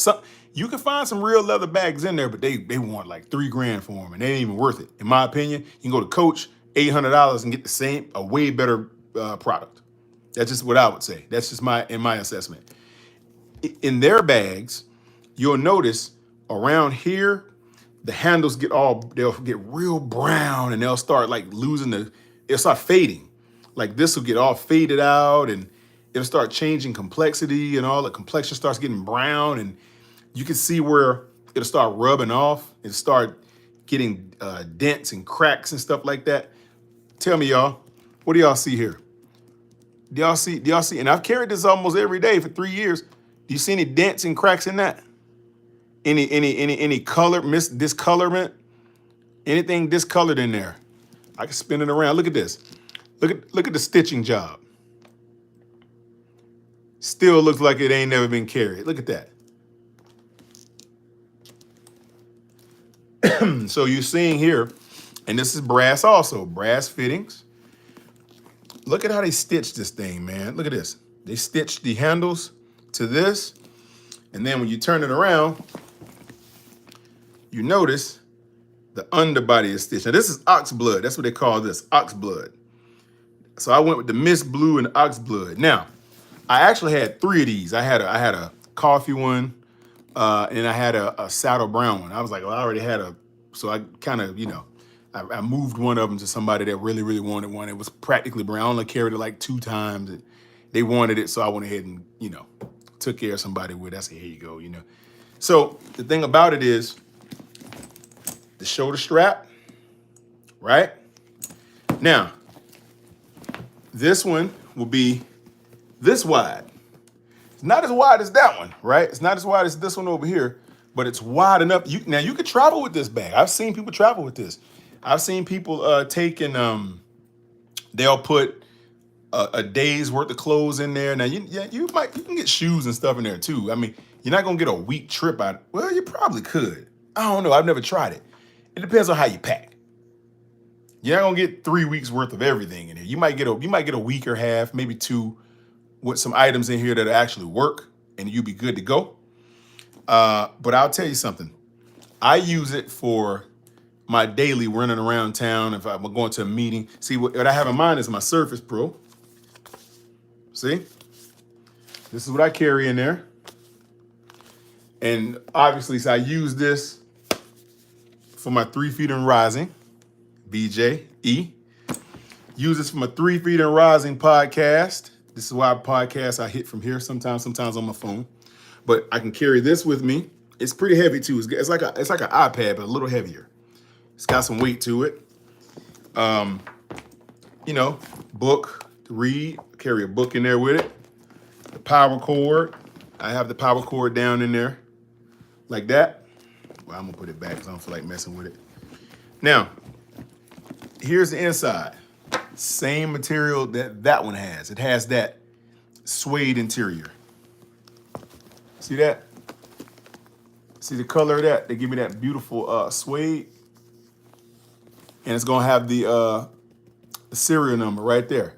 You can find some real leather bags in there, but they want like $3,000 for them, and they ain't even worth it. In my opinion, you can go to Coach, $800 and get a way better product. That's just what I would say. That's just my assessment. In their bags, you'll notice around here, the handles they'll get real brown and they'll start like it'll start fading. Like this will get all faded out and it'll start changing complexity and all the complexion starts getting brown and you can see where it'll start rubbing off and start getting dents and cracks and stuff like that. Tell me, y'all, what do y'all see here? Do y'all see? And I've carried this almost every day for 3 years. Do you see any dents and cracks in that? Any color, discolorment? Anything discolored in there? I can spin it around. Look at this. Look at the stitching job. Still looks like it ain't never been carried. Look at that. So you're seeing here, and this is brass also, brass fittings. Look at how they stitched this thing, man. Look at this. They stitched the handles to this, and then when you turn it around, you notice the underbody is stitched. Now this is ox blood. That's what they call this, ox blood. So I went with the mist blue and ox blood. Now, I actually had 3 of these. I had a coffee one, and I had a saddle brown one. I was like, well, I already had so I kind of, I moved one of them to somebody that really, really wanted one. It was practically brown. I only carried it like 2 times. They wanted it, so I went ahead and, took care of somebody with it. I said, here you go, So the thing about it is the shoulder strap, right? Now, this one will be this wide. It's not as wide as that one, right? It's not as wide as this one over here, but it's wide enough. Now you could travel with this bag. I've seen people travel with this. I've seen people they'll put a day's worth of clothes in there. Now you can get shoes and stuff in there too. I mean, you're not gonna get a week trip out. Well, you probably could. I don't know. I've never tried it. It depends on how you pack. You're not gonna get 3 weeks worth of everything in here. You might get a week or half, maybe 2, with some items in here that actually work, and you'll be good to go. But I'll tell you something. I use it for my daily running around town. If I'm going to a meeting, see what I have in mind is my Surface Pro. See, this is what I carry in there, and obviously, so I use this for my 3 feet and rising. BJE. Use this for my 3 feet and rising podcast. This is why I podcast. I hit from here sometimes on my phone, but I can carry this with me. It's pretty heavy too. It's like an iPad, but a little heavier. It's got some weight to it. Book to read. Carry a book in there with it. The power cord. I have the power cord down in there like that. Well, I'm gonna put it back because I don't feel like messing with it. Now, here's the inside. Same material that one has. It has that suede interior. See that? See the color of that? They give me that beautiful suede. And it's gonna have the serial number right there.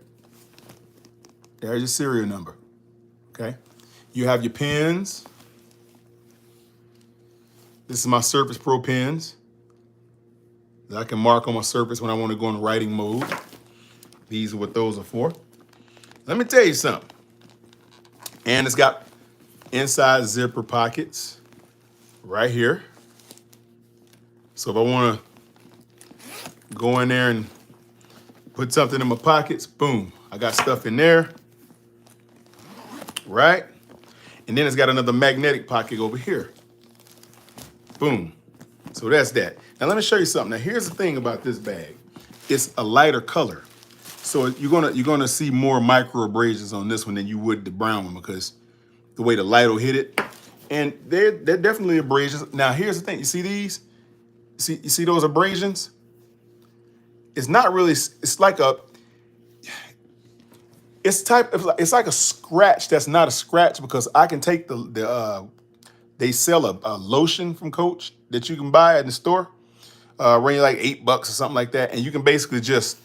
There's your serial number. Okay. You have your pens. This is my Surface Pro pens that I can mark on my Surface when I want to go in writing mode. These are what those are for. Let me tell you something. And it's got inside zipper pockets right here. So if I want to go in there and Put something in my pockets, boom. I got stuff in there, right? And then it's got another magnetic pocket over here. Boom. So that's that. Now let me show you something. Now here's the thing about this bag. It's a lighter color. So you're gonna see more micro abrasions on this one than you would the brown one because the way the light will hit it. And they're definitely abrasions. Now here's the thing. You see these? You see those abrasions? It's not really, it's like it's like a scratch that's not a scratch because I can take they sell a lotion from Coach that you can buy at the store, run you like $8 or something like that. And you can basically just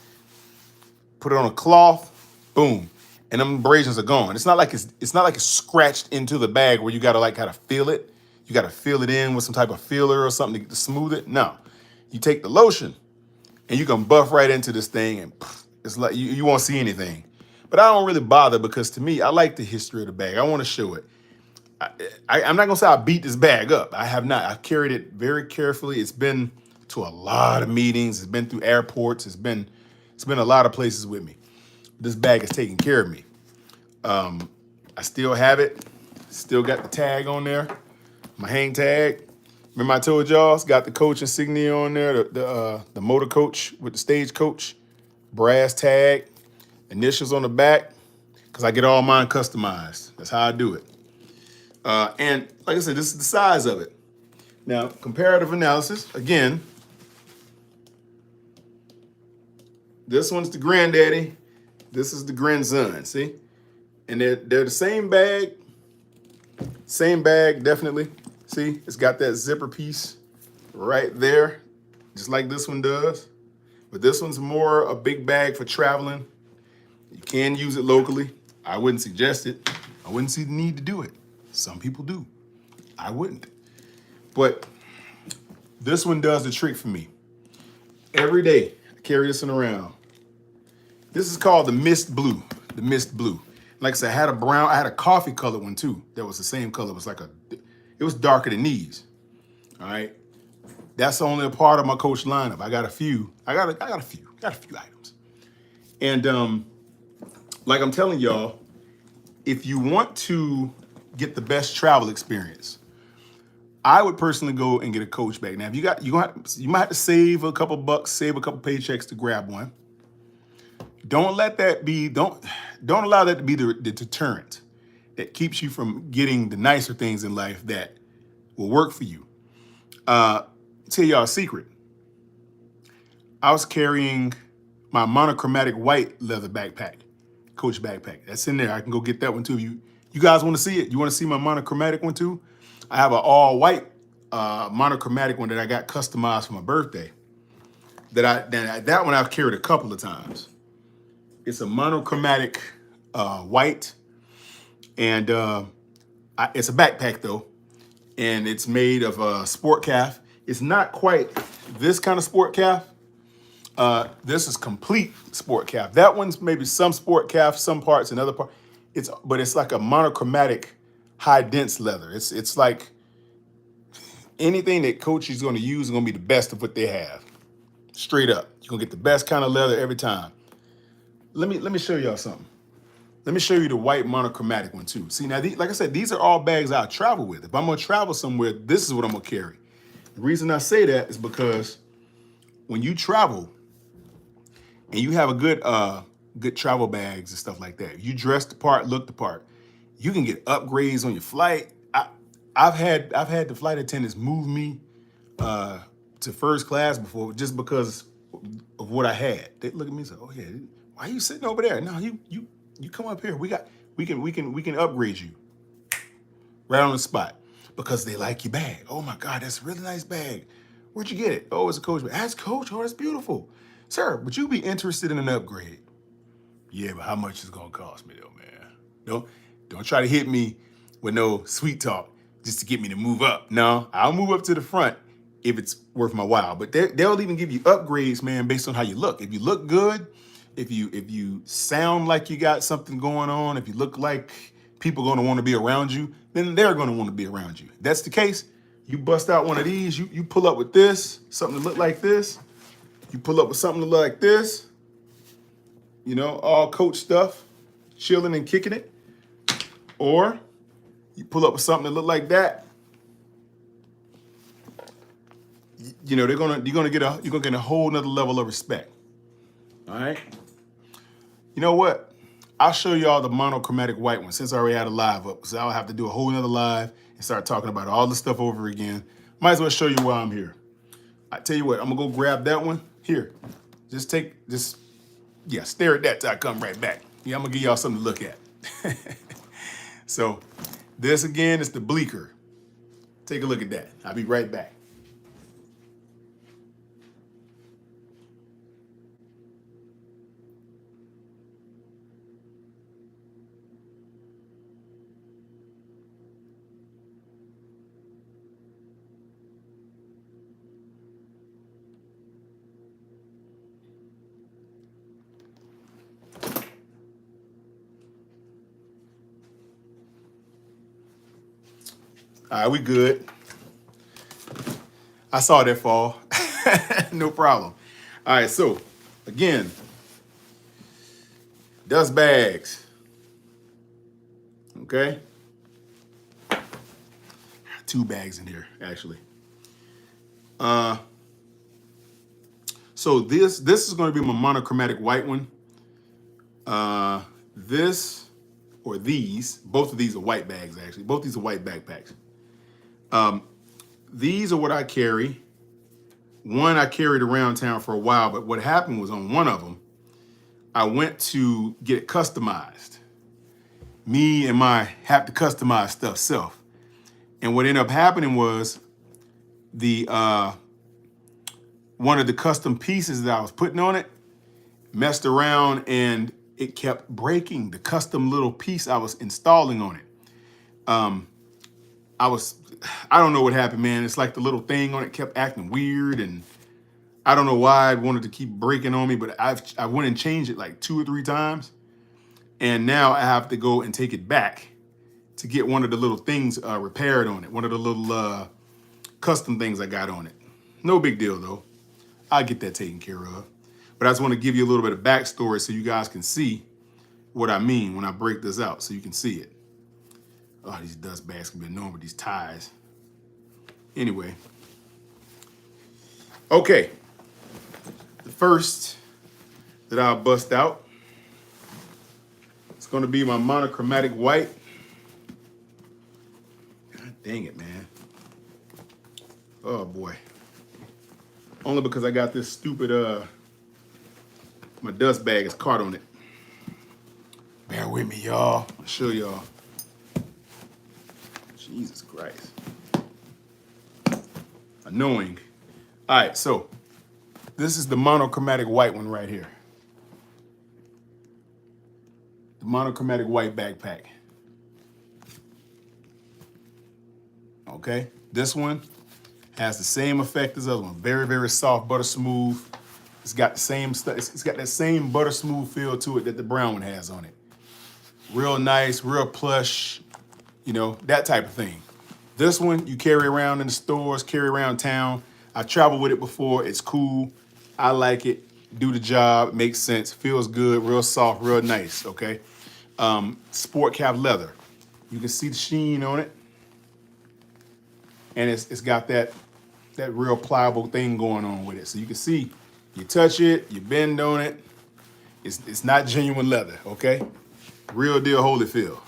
put it on a cloth, boom, and them abrasions are gone. It's not like it's scratched into the bag where you gotta like kind of feel it. You gotta feel it in with some type of feeler or something to smooth it. No, you take the lotion and you can buff right into this thing and it's like you won't see anything. But I don't really bother because to me, I like the history of the bag. I want to show it. I'm not gonna say I beat this bag up. I have not. I've carried it very carefully. It's been to a lot of meetings. It's been through airports. It's been a lot of places with me. This bag is taking care of me. I still have it. Still got the tag on there. My hang tag. Remember I told y'all it's got the Coach insignia on there, the motor coach with the stage coach, brass tag, initials on the back, because I get all mine customized. That's how I do it. And like I said, this is the size of it. Now, comparative analysis, again, this one's the granddaddy, this is the grandson, see? And they're the same bag, definitely. See, it's got that zipper piece right there, just like this one does. But this one's more a big bag for traveling. You can use it locally. I wouldn't suggest it. I wouldn't see the need to do it. Some people do. I wouldn't. But this one does the trick for me. Every day, I carry this one around. This is called the Mist Blue. The Mist Blue. Like I said, I had a coffee colored one too. That was the same color. It was darker than these. All right. That's only a part of my Coach lineup. I got a few. I got a few items. And like I'm telling y'all, if you want to get the best travel experience, I would personally go and get a Coach bag. Now, if you might have to save a couple bucks, save a couple paychecks to grab one. Don't allow that to be the deterrent that keeps you from getting the nicer things in life that will work for you. Tell y'all a secret. I was carrying my monochromatic white leather backpack, Coach backpack. That's in there. I can go get that one too. You guys want to see it? You want to see my monochromatic one too? I have an all white monochromatic one that I got customized for my birthday. That one I've carried a couple of times. It's a monochromatic white, and it's a backpack though, and it's made of sport calf. It's not quite this kind of sport calf. This is complete sport calf. That one's maybe some sport calf, some parts, another part. But it's like a monochromatic, high dense leather. It's like anything that Coach is going to use is going to be the best of what they have. Straight up, you're gonna get the best kind of leather every time. Let me show y'all something. Let me show you the white monochromatic one too. See now, like I said, these are all bags I travel with. If I'm gonna travel somewhere, this is what I'm gonna carry. The reason I say that is because when you travel and you have a good travel bags and stuff like that, you dress the part, look the part, you can get upgrades on your flight. I've had the flight attendants move me to first class before just because of what I had. They look at me and say, "Oh yeah, why are you sitting over there? No, you come up here. We can upgrade you right on the spot because they like your bag. Oh my God, that's a really nice bag. Where'd you get it? Oh, it's a Coach bag. That's Coach. Oh, that's beautiful, sir. Would you be interested in an upgrade? Yeah, but how much is it gonna cost me though, man? Don't try to hit me with no sweet talk just to get me to move up. No, I'll move up to the front if it's worth my while. But they'll even give you upgrades, man, based on how you look. If you look good, if you sound like you got something going on, if you look like people are gonna want to be around you, then they're gonna want to be around you. If that's the case, you bust out one of these, you pull up with this, something to look like this. You pull up with something to look like this. you know, all coach stuff, chilling and kicking it. Or you pull up with something that look like that. You know, you're gonna get a whole nother level of respect. All right. You know what? I'll show y'all the monochromatic white one since I already had a live up, because I'll have to do a whole nother live and start talking about all the stuff over again. Might as well show you while I'm here. I tell you what, I'm gonna go grab that one. Here, stare at that till I come right back. Yeah, I'm gonna give y'all something to look at. So this again is the bleaker. Take a look at that. I'll be right back. All right, we good. I saw that fall. No problem. All right, so again, dust bags. Okay. 2 bags in here, actually. So this is going to be my monochromatic white one. This or these, both of these are white bags, actually. Both these are white backpacks. These are what I carry. One I carried around town for a while, but what happened was on one of them, I went to get it customized. Me and my have to customize stuff self. And what ended up happening was the one of the custom pieces that I was putting on it messed around and it kept breaking the custom little piece I was installing on it. I don't know what happened, man. It's like the little thing on it kept acting weird, and I don't know why it wanted to keep breaking on me, but I went and changed it like 2 or 3 times. And now I have to go and take it back to get one of the little things repaired on it. One of the little custom things I got on it. No big deal though. I'll get that taken care of. But I just want to give you a little bit of backstory so you guys can see what I mean when I break this out, so you can see it. Oh, these dust bags can be annoying with these ties. Anyway. Okay. The first that I'll bust out, it's going to be my monochromatic white. God dang it, man. Oh, boy. Only because I got this stupid, my dust bag is caught on it. Bear with me, y'all. I'll show y'all. Jesus Christ. Annoying. All right, so this is the monochromatic white one right here. The monochromatic white backpack. Okay, this one has the same effect as the other one. Very, very soft, butter smooth. It's got the same stuff. It's got that same butter smooth feel to it that the brown one has on it. Real nice, real plush, you know, that type of thing. This one you carry around in the stores, carry around town. I traveled with it before. It's cool. I like it. Do the job. Makes sense. Feels good. Real soft. Real nice. Okay. Sport cap leather. You can see the sheen on it, and it's got that real pliable thing going on with it. So you can see, you touch it, you bend on it. It's not genuine leather. Okay. Real deal Holyfield.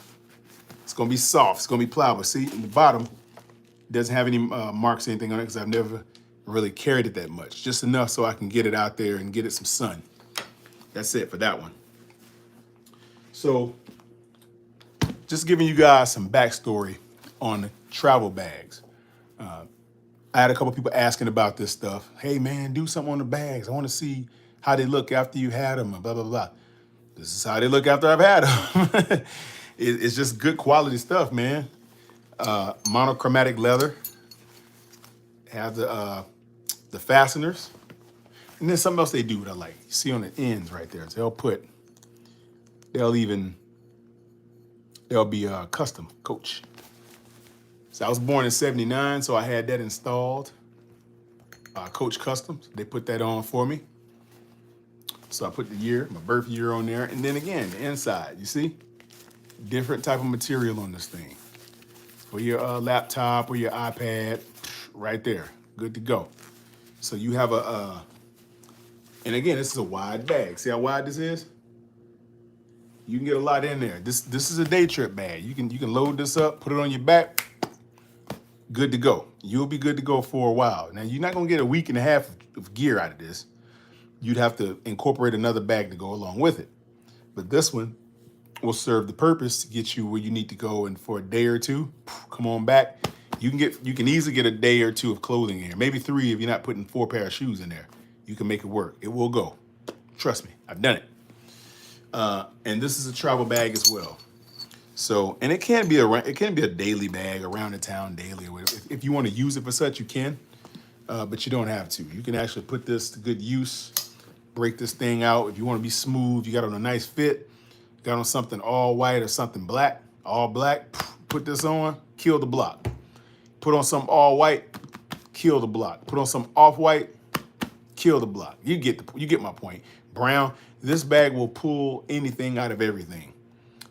It's gonna be soft. It's gonna be pliable. See, in the bottom, it doesn't have any marks or anything on it because I've never really carried it that much. Just enough so I can get it out there and get it some sun. That's it for that one. So, just giving you guys some backstory on the travel bags. I had a couple people asking about this stuff. Hey man, do something on the bags. I want to see how they look after you had them and blah, blah, blah. This is how they look after I've had them. It's just good quality stuff, man. Monochromatic leather. Have the fasteners. And then something else they do that I like. You see on the ends right there. So they'll be custom coach. So I was born in '79, so I had that installed. Coach Customs, they put that on for me. So I put the year, my birth year on there. And then again, the inside, you see? Different type of material on this thing. For your laptop or your iPad, right there, good to go. So you have and again, this is a wide bag. See how wide this is? You can get a lot in there. This is a day trip bag. You can load this up, put it on your back, good to go. You'll be good to go for a while. Now you're not gonna get a week and a half of gear out of this. You'd have to incorporate another bag to go along with it. But this one will serve the purpose to get you where you need to go, and for a day or two, come on back. You can easily get a day or two of clothing in here. Maybe 3 if you're not putting 4 pair of shoes in there. You can make it work. It will go. Trust me, I've done it. And this is a travel bag as well. So, and it can be a daily bag, around the town daily. If you want to use it for such, you can, but you don't have to. You can actually put this to good use, break this thing out. If you want to be smooth, you got on a nice fit, got on something all white or something black, all black, put this on, kill the block. Put on some all white, kill the block. Put on some off white, kill the block. You get my point. Brown, this bag will pull anything out of everything.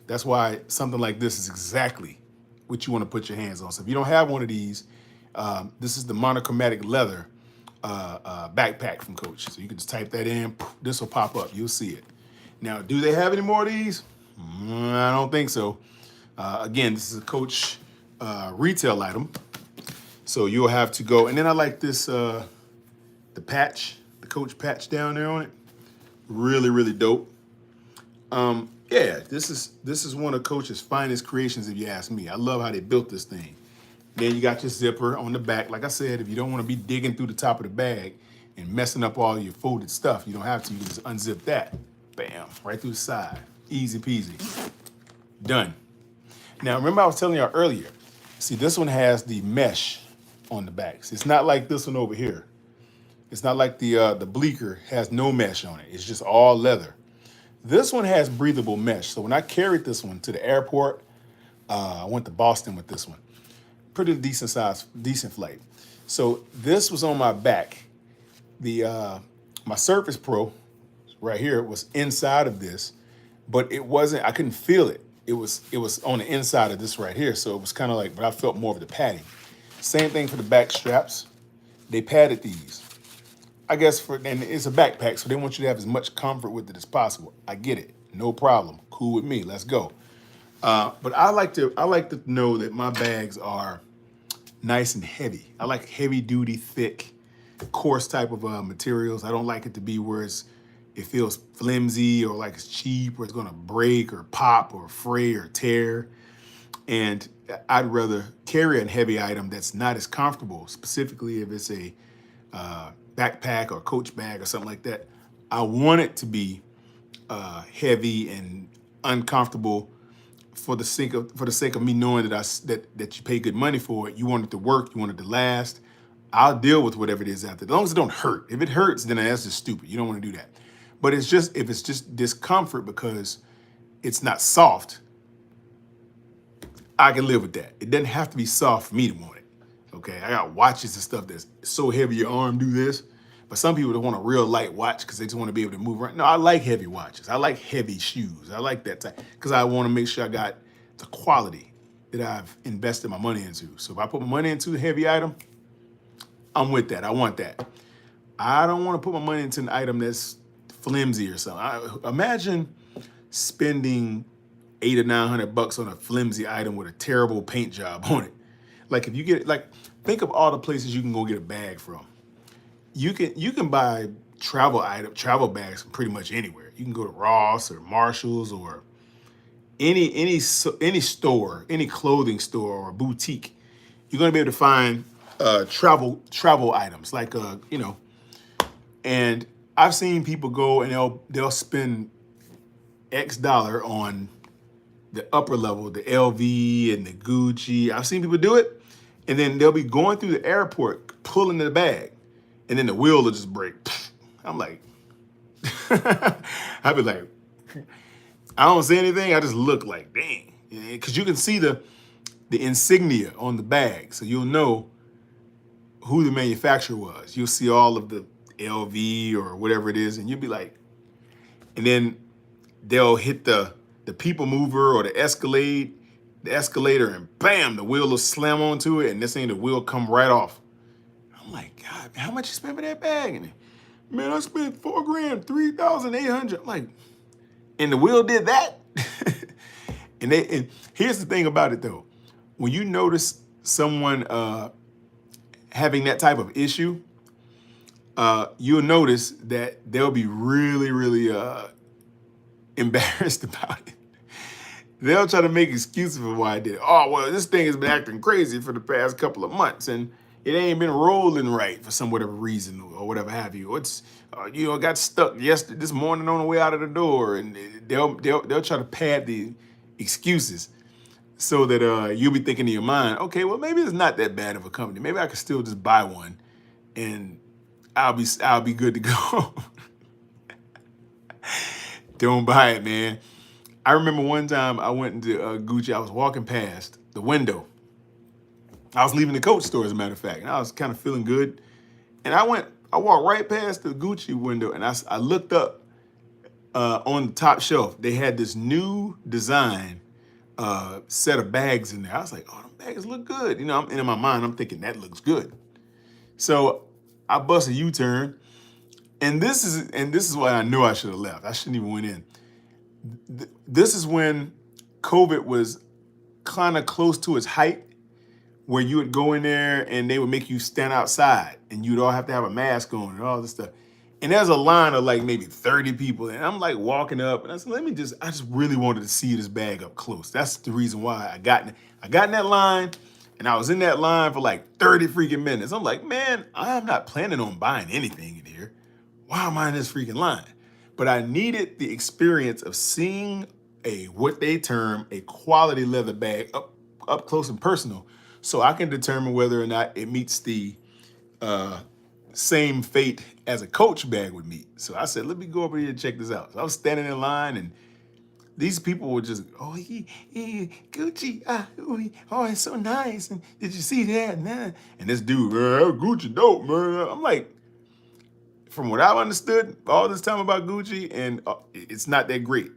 That's why something like this is exactly what you want to put your hands on. So if you don't have one of these, this is the monochromatic leather backpack from Coach. So you can just type that in. This will pop up. You'll see it. Now, do they have any more of these? I don't think so. Again, this is a Coach retail item. So you'll have to go. And then I like this, the patch, the Coach patch down there on it. Really, really dope. Yeah, this is one of Coach's finest creations, if you ask me. I love how they built this thing. Then you got your zipper on the back. Like I said, if you don't want to be digging through the top of the bag and messing up all your folded stuff, you don't have to. You can just unzip that. Bam, right through the side. Easy peasy. Done. Now, remember I was telling y'all earlier, see, this one has the mesh on the back. See, it's not like this one over here. It's not like the Bleecker has no mesh on it. It's just all leather. This one has breathable mesh. So when I carried this one to the airport, I went to Boston with this one. Pretty decent size, decent flight. So this was on my back. My Surface Pro right here was inside of this, but it wasn't, I couldn't feel it. It was on the inside of this right here. So it was kind of like, but I felt more of the padding. Same thing for the back straps. They padded these. I guess and it's a backpack, so they want you to have as much comfort with it as possible. I get it, no problem, cool with me. Let's go. But I like to know that my bags are nice and heavy. I like heavy duty, thick, coarse type of materials. I don't like it to be where it feels flimsy or like it's cheap or it's gonna break or pop or fray or tear. And I'd rather carry a heavy item that's not as comfortable, specifically if it's a backpack or Coach bag or something like that. I want it to be heavy and uncomfortable for the sake of me knowing that you pay good money for it. You want it to work. You want it to last. I'll deal with whatever it is after, as long as it don't hurt. If it hurts, then that's just stupid. You don't want to do that. But if it's just discomfort because it's not soft, I can live with that. It doesn't have to be soft for me to want it. Okay, I got watches and stuff that's so heavy your arm do this. But some people don't want a real light watch because they just want to be able to move around. No, I like heavy watches. I like heavy shoes. I like that type because I want to make sure I got the quality that I've invested my money into. So if I put my money into a heavy item, I'm with that. I want that. I don't want to put my money into an item that's flimsy or something. Imagine spending $800 or $900 on a flimsy item with a terrible paint job on it. Like if you get like, think of all the places you can go get a bag from. You can buy travel bags from pretty much anywhere. You can go to Ross or Marshalls or any store, any clothing store or boutique. You're gonna be able to find travel items like and I've seen people go and they'll spend X dollar on the upper level, the LV and the Gucci. I've seen people do it, and then they'll be going through the airport pulling the bag, and then the wheel will just break. I'm like, I'd be like, I don't see anything. I just look like, dang, because you can see the insignia on the bag, so you'll know who the manufacturer was. You'll see all of the LV or whatever it is, and you'll be like, and then they'll hit the people mover or the escalator, and bam, the wheel will slam onto it, and this thing, the wheel come right off. I'm like, God, how much you spent for that bag? And man, I spent 4 grand, 3,800. I'm like, and the wheel did that. And here's the thing about it though, when you notice someone having that type of issue, you'll notice that they'll be really, really embarrassed about it. They'll try to make excuses for why I did it. Oh, well, this thing has been acting crazy for the past couple of months, and it ain't been rolling right for some whatever reason or whatever have you. It's got stuck this morning on the way out of the door, and they'll try to pad the excuses so that you'll be thinking in your mind, okay, well, maybe it's not that bad of a company. Maybe I could still just buy one, and I'll be good to go. Don't buy it, man. I remember one time I went into Gucci. I was walking past the window. I was leaving the Coach store, as a matter of fact, and I was kind of feeling good. And I walked right past the Gucci window, and I looked up on the top shelf. They had this new design set of bags in there. I was like, oh, them bags look good. And in my mind, I'm thinking that looks good. So I bust a U-turn, and this is why I knew I should have left. I shouldn't even went in. This is when COVID was kind of close to its height, where you would go in there and they would make you stand outside, and you'd all have to have a mask on and all this stuff. And there's a line of like maybe 30 people, and I'm like walking up, and I said, I just really wanted to see this bag up close. That's the reason why I got in that line, and I was in that line for like 30 freaking minutes. I'm like, man, I'm not planning on buying anything in here. Why am I in this freaking line? But I needed the experience of seeing what they term a quality leather bag up close and personal, so I can determine whether or not it meets the same fate as a Coach bag would meet. So I said, let me go over here and check this out. So I was standing in line, and these people were just, Gucci, oh, it's so nice. And did you see that? And this dude, man, Gucci dope, man. I'm like, from what I've understood all this time about Gucci, and it's not that great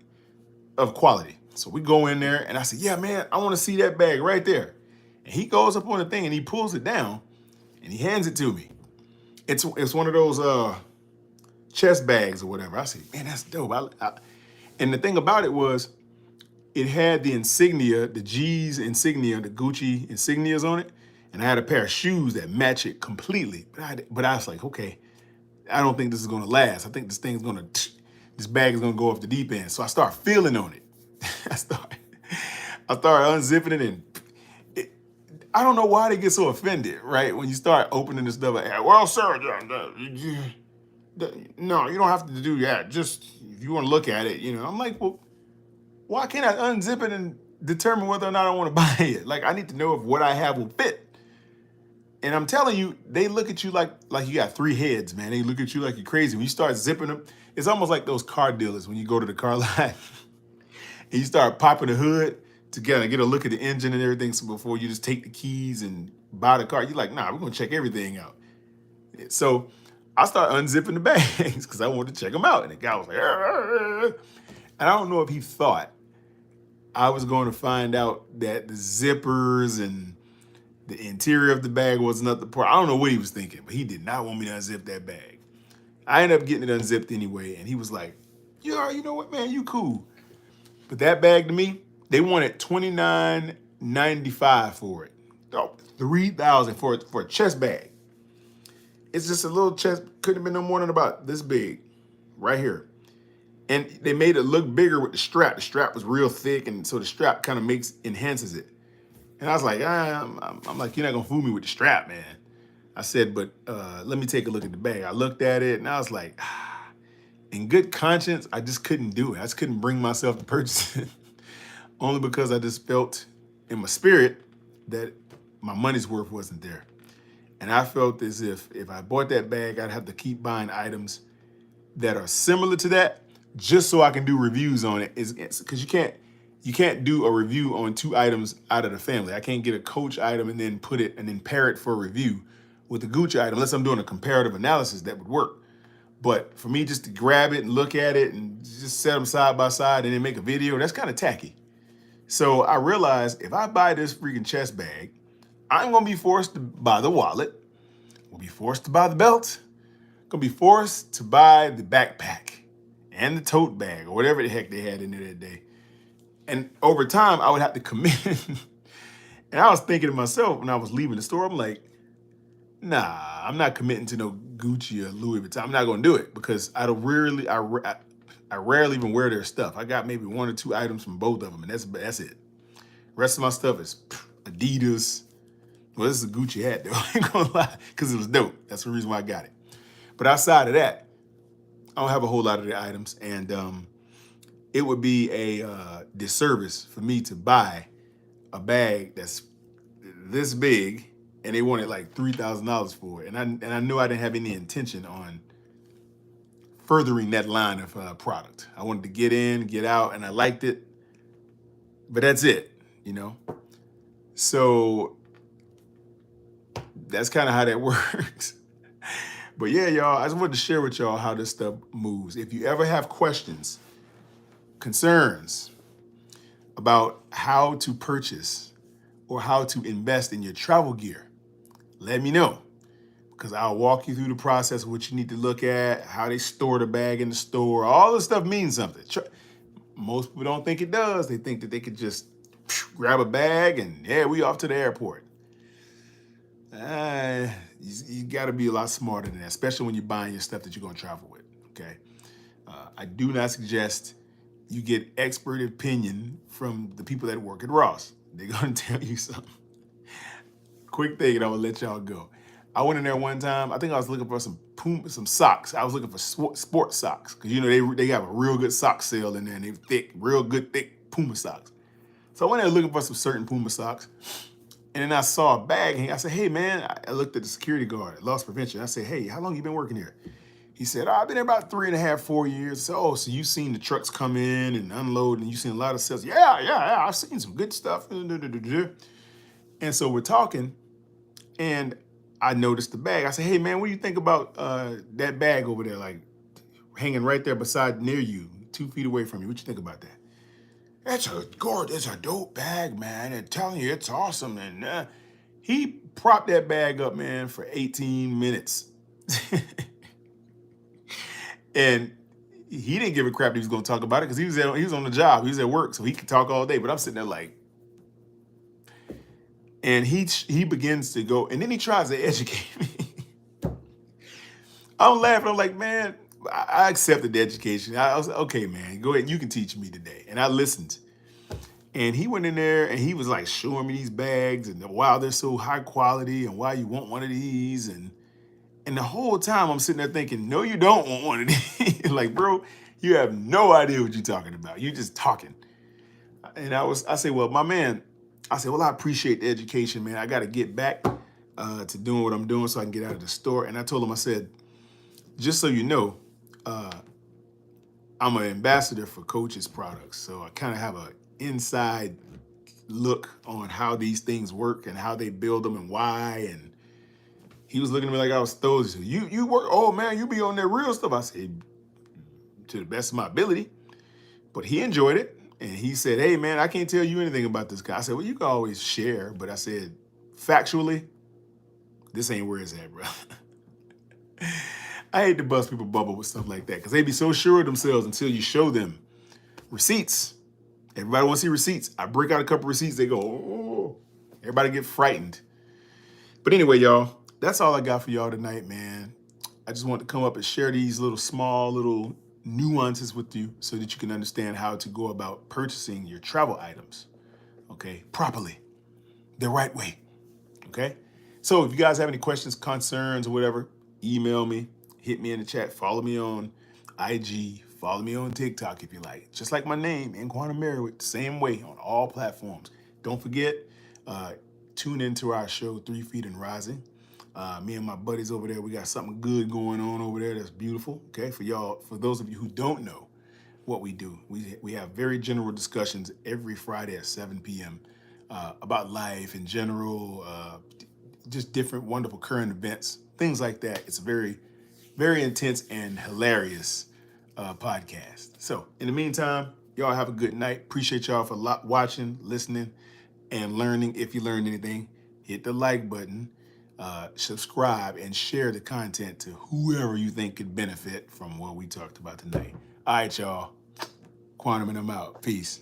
of quality. So we go in there, and I said, yeah, man, I want to see that bag right there. And he goes up on the thing, and he pulls it down, and he hands it to me. It's one of those chest bags or whatever. I said, man, that's dope. And the thing about it was, it had the insignia, the G's insignia, the Gucci insignias on it, and I had a pair of shoes that match it completely. But I was like, okay, I don't think this is gonna last. I think this bag is gonna go off the deep end. So I start feeling on it. I start unzipping it, and I don't know why they get so offended, right? When you start opening this stuff, like, well, sir, no, you don't have to do that. Just if you want to look at it, I'm like, well, why can't I unzip it and determine whether or not I want to buy it? Like, I need to know if what I have will fit. And I'm telling you, they look at you like you got 3 heads, man. They look at you like you're crazy. When you start zipping them, it's almost like those car dealers when you go to the car lot and you start popping the hood to get a look at the engine and everything. So before you just take the keys and buy the car, you're like, nah, we're gonna check everything out. So I start unzipping the bags because I wanted to check them out. And the guy was like, and I don't know if he thought I was going to find out that the zippers and the interior of the bag was not the part. I don't know what he was thinking, but he did not want me to unzip that bag. I ended up getting it unzipped anyway, and he was like, yeah, you know what, man, you cool. But that bag to me, they wanted $29.95 for it. Oh, $3,000 for a chest bag. It's just a little chest, couldn't have been no more than about this big, right here. And they made it look bigger with the strap. The strap was real thick, and so the strap kind of enhances it. And I was like, I'm like, you're not gonna fool me with the strap, man. I said, but let me take a look at the bag. I looked at it, and I was like, in good conscience, I just couldn't do it. I just couldn't bring myself to purchase it, only because I just felt in my spirit that my money's worth wasn't there. And I felt as if I bought that bag, I'd have to keep buying items that are similar to that, just so I can do reviews on it. Because you can't do a review on 2 items out of the family. I can't get a Coach item and then pair it for a review with the Gucci item unless I'm doing a comparative analysis. That would work. But for me just to grab it and look at it and just set them side by side and then make a video, that's kind of tacky. So I realized if I buy this freaking chest bag, I'm gonna be forced to buy the wallet, we'll be forced to buy the belt, gonna be forced to buy the backpack and the tote bag or whatever the heck they had in there that day. And over time, I would have to commit. And I was thinking to myself when I was leaving the store, I'm like, nah, I'm not committing to no Gucci or Louis Vuitton. I'm not gonna do it because I rarely even wear their stuff. I got maybe 1 or 2 items from both of them, and that's it. The rest of my stuff is Adidas. Well, this is a Gucci hat though. I ain't gonna lie, because it was dope. That's the reason why I got it. But outside of that, I don't have a whole lot of the items, and it would be a disservice for me to buy a bag that's this big and they wanted like $3,000 for it. And I knew I didn't have any intention on furthering that line of product. I wanted to get in, get out, and I liked it, but that's it, you know? So that's kind of how that works. But yeah, y'all, I just wanted to share with y'all how this stuff moves. If you ever have questions, concerns about how to purchase or how to invest in your travel gear, let me know, because I'll walk you through the process of what you need to look at, how they store the bag in the store. All this stuff means something. Most people don't think it does. They think that they could just grab a bag and yeah, we off to the airport. You got to be a lot smarter than that, especially when you're buying your stuff that you're going to travel with, okay? I do not suggest you get expert opinion from the people that work at Ross. They're going to tell you something. Quick thing, and I'm going to let y'all go. I went in there one time. I think I was looking for some socks. I was looking for sports socks because, you know, they have a real good sock sale in there, and they're thick, real good, thick Puma socks. So I went there looking for some certain Puma socks. And then I saw a bag. I said, hey, man, I looked at the security guard at Loss Prevention. I said, hey, how long you been working here? He said, I've been there about 3.5, 4 years. So you've seen the trucks come in and unload, and you've seen a lot of sales. Yeah, I've seen some good stuff. And so we're talking, and I noticed the bag. I said, hey, man, what do you think about that bag over there, like hanging right there near you, 2 feet away from you? What you think about that? It's a dope bag, man. I'm telling you, it's awesome. And he propped that bag up, man, for 18 minutes. And he didn't give a crap that he was going to talk about it because he was on the job. He was at work, so he could talk all day. But I'm sitting there like, and he begins to go, and then he tries to educate me. I'm laughing. I'm like, man, I accepted the education. I was like, okay, man, go ahead. You can teach me today. And I listened. And he went in there and he was like showing me these bags and wow, they're so high quality and why you want one of these. And the whole time I'm sitting there thinking, no, you don't want one of these. Like, bro, you have no idea what you're talking about. You're just talking. And I said, well, my man, I said, well, I appreciate the education, man. I got to get back to doing what I'm doing so I can get out of the store. And I told him, I said, just so you know, I'm an ambassador for Coach's products. So I kind of have an inside look on how these things work and how they build them and why. And he was looking at me like I was throws. You work, oh man, you be on that real stuff. I said, to the best of my ability. But he enjoyed it. And he said, hey man, I can't tell you anything about this guy. I said, well, you can always share. But I said, factually, this ain't where it's at, bro. I hate to bust people bubble with stuff like that because they be so sure of themselves until you show them receipts. Everybody wants to see receipts. I break out a couple receipts. They go, oh, everybody get frightened. But anyway, y'all, that's all I got for y'all tonight, man. I just want to come up and share these small little nuances with you so that you can understand how to go about purchasing your travel items, okay, properly, the right way, okay? So if you guys have any questions, concerns, or whatever, email me. Hit me in the chat. Follow me on IG. Follow me on TikTok if you like. Just like my name, in Quantum Meruit, same way on all platforms. Don't forget, tune into our show, 3 Feet and Rising. Me and my buddies over there, we got something good going on over there that's beautiful. Okay, for those of you who don't know what we do, we have very general discussions every Friday at 7 p.m. About life in general, just different wonderful current events, things like that. It's very very intense and hilarious podcast. So in the meantime, y'all have a good night. Appreciate y'all for watching, listening, and learning. If you learned anything, hit the like button, subscribe, and share the content to whoever you think could benefit from what we talked about tonight. All right, y'all. Quantum and I'm out. Peace.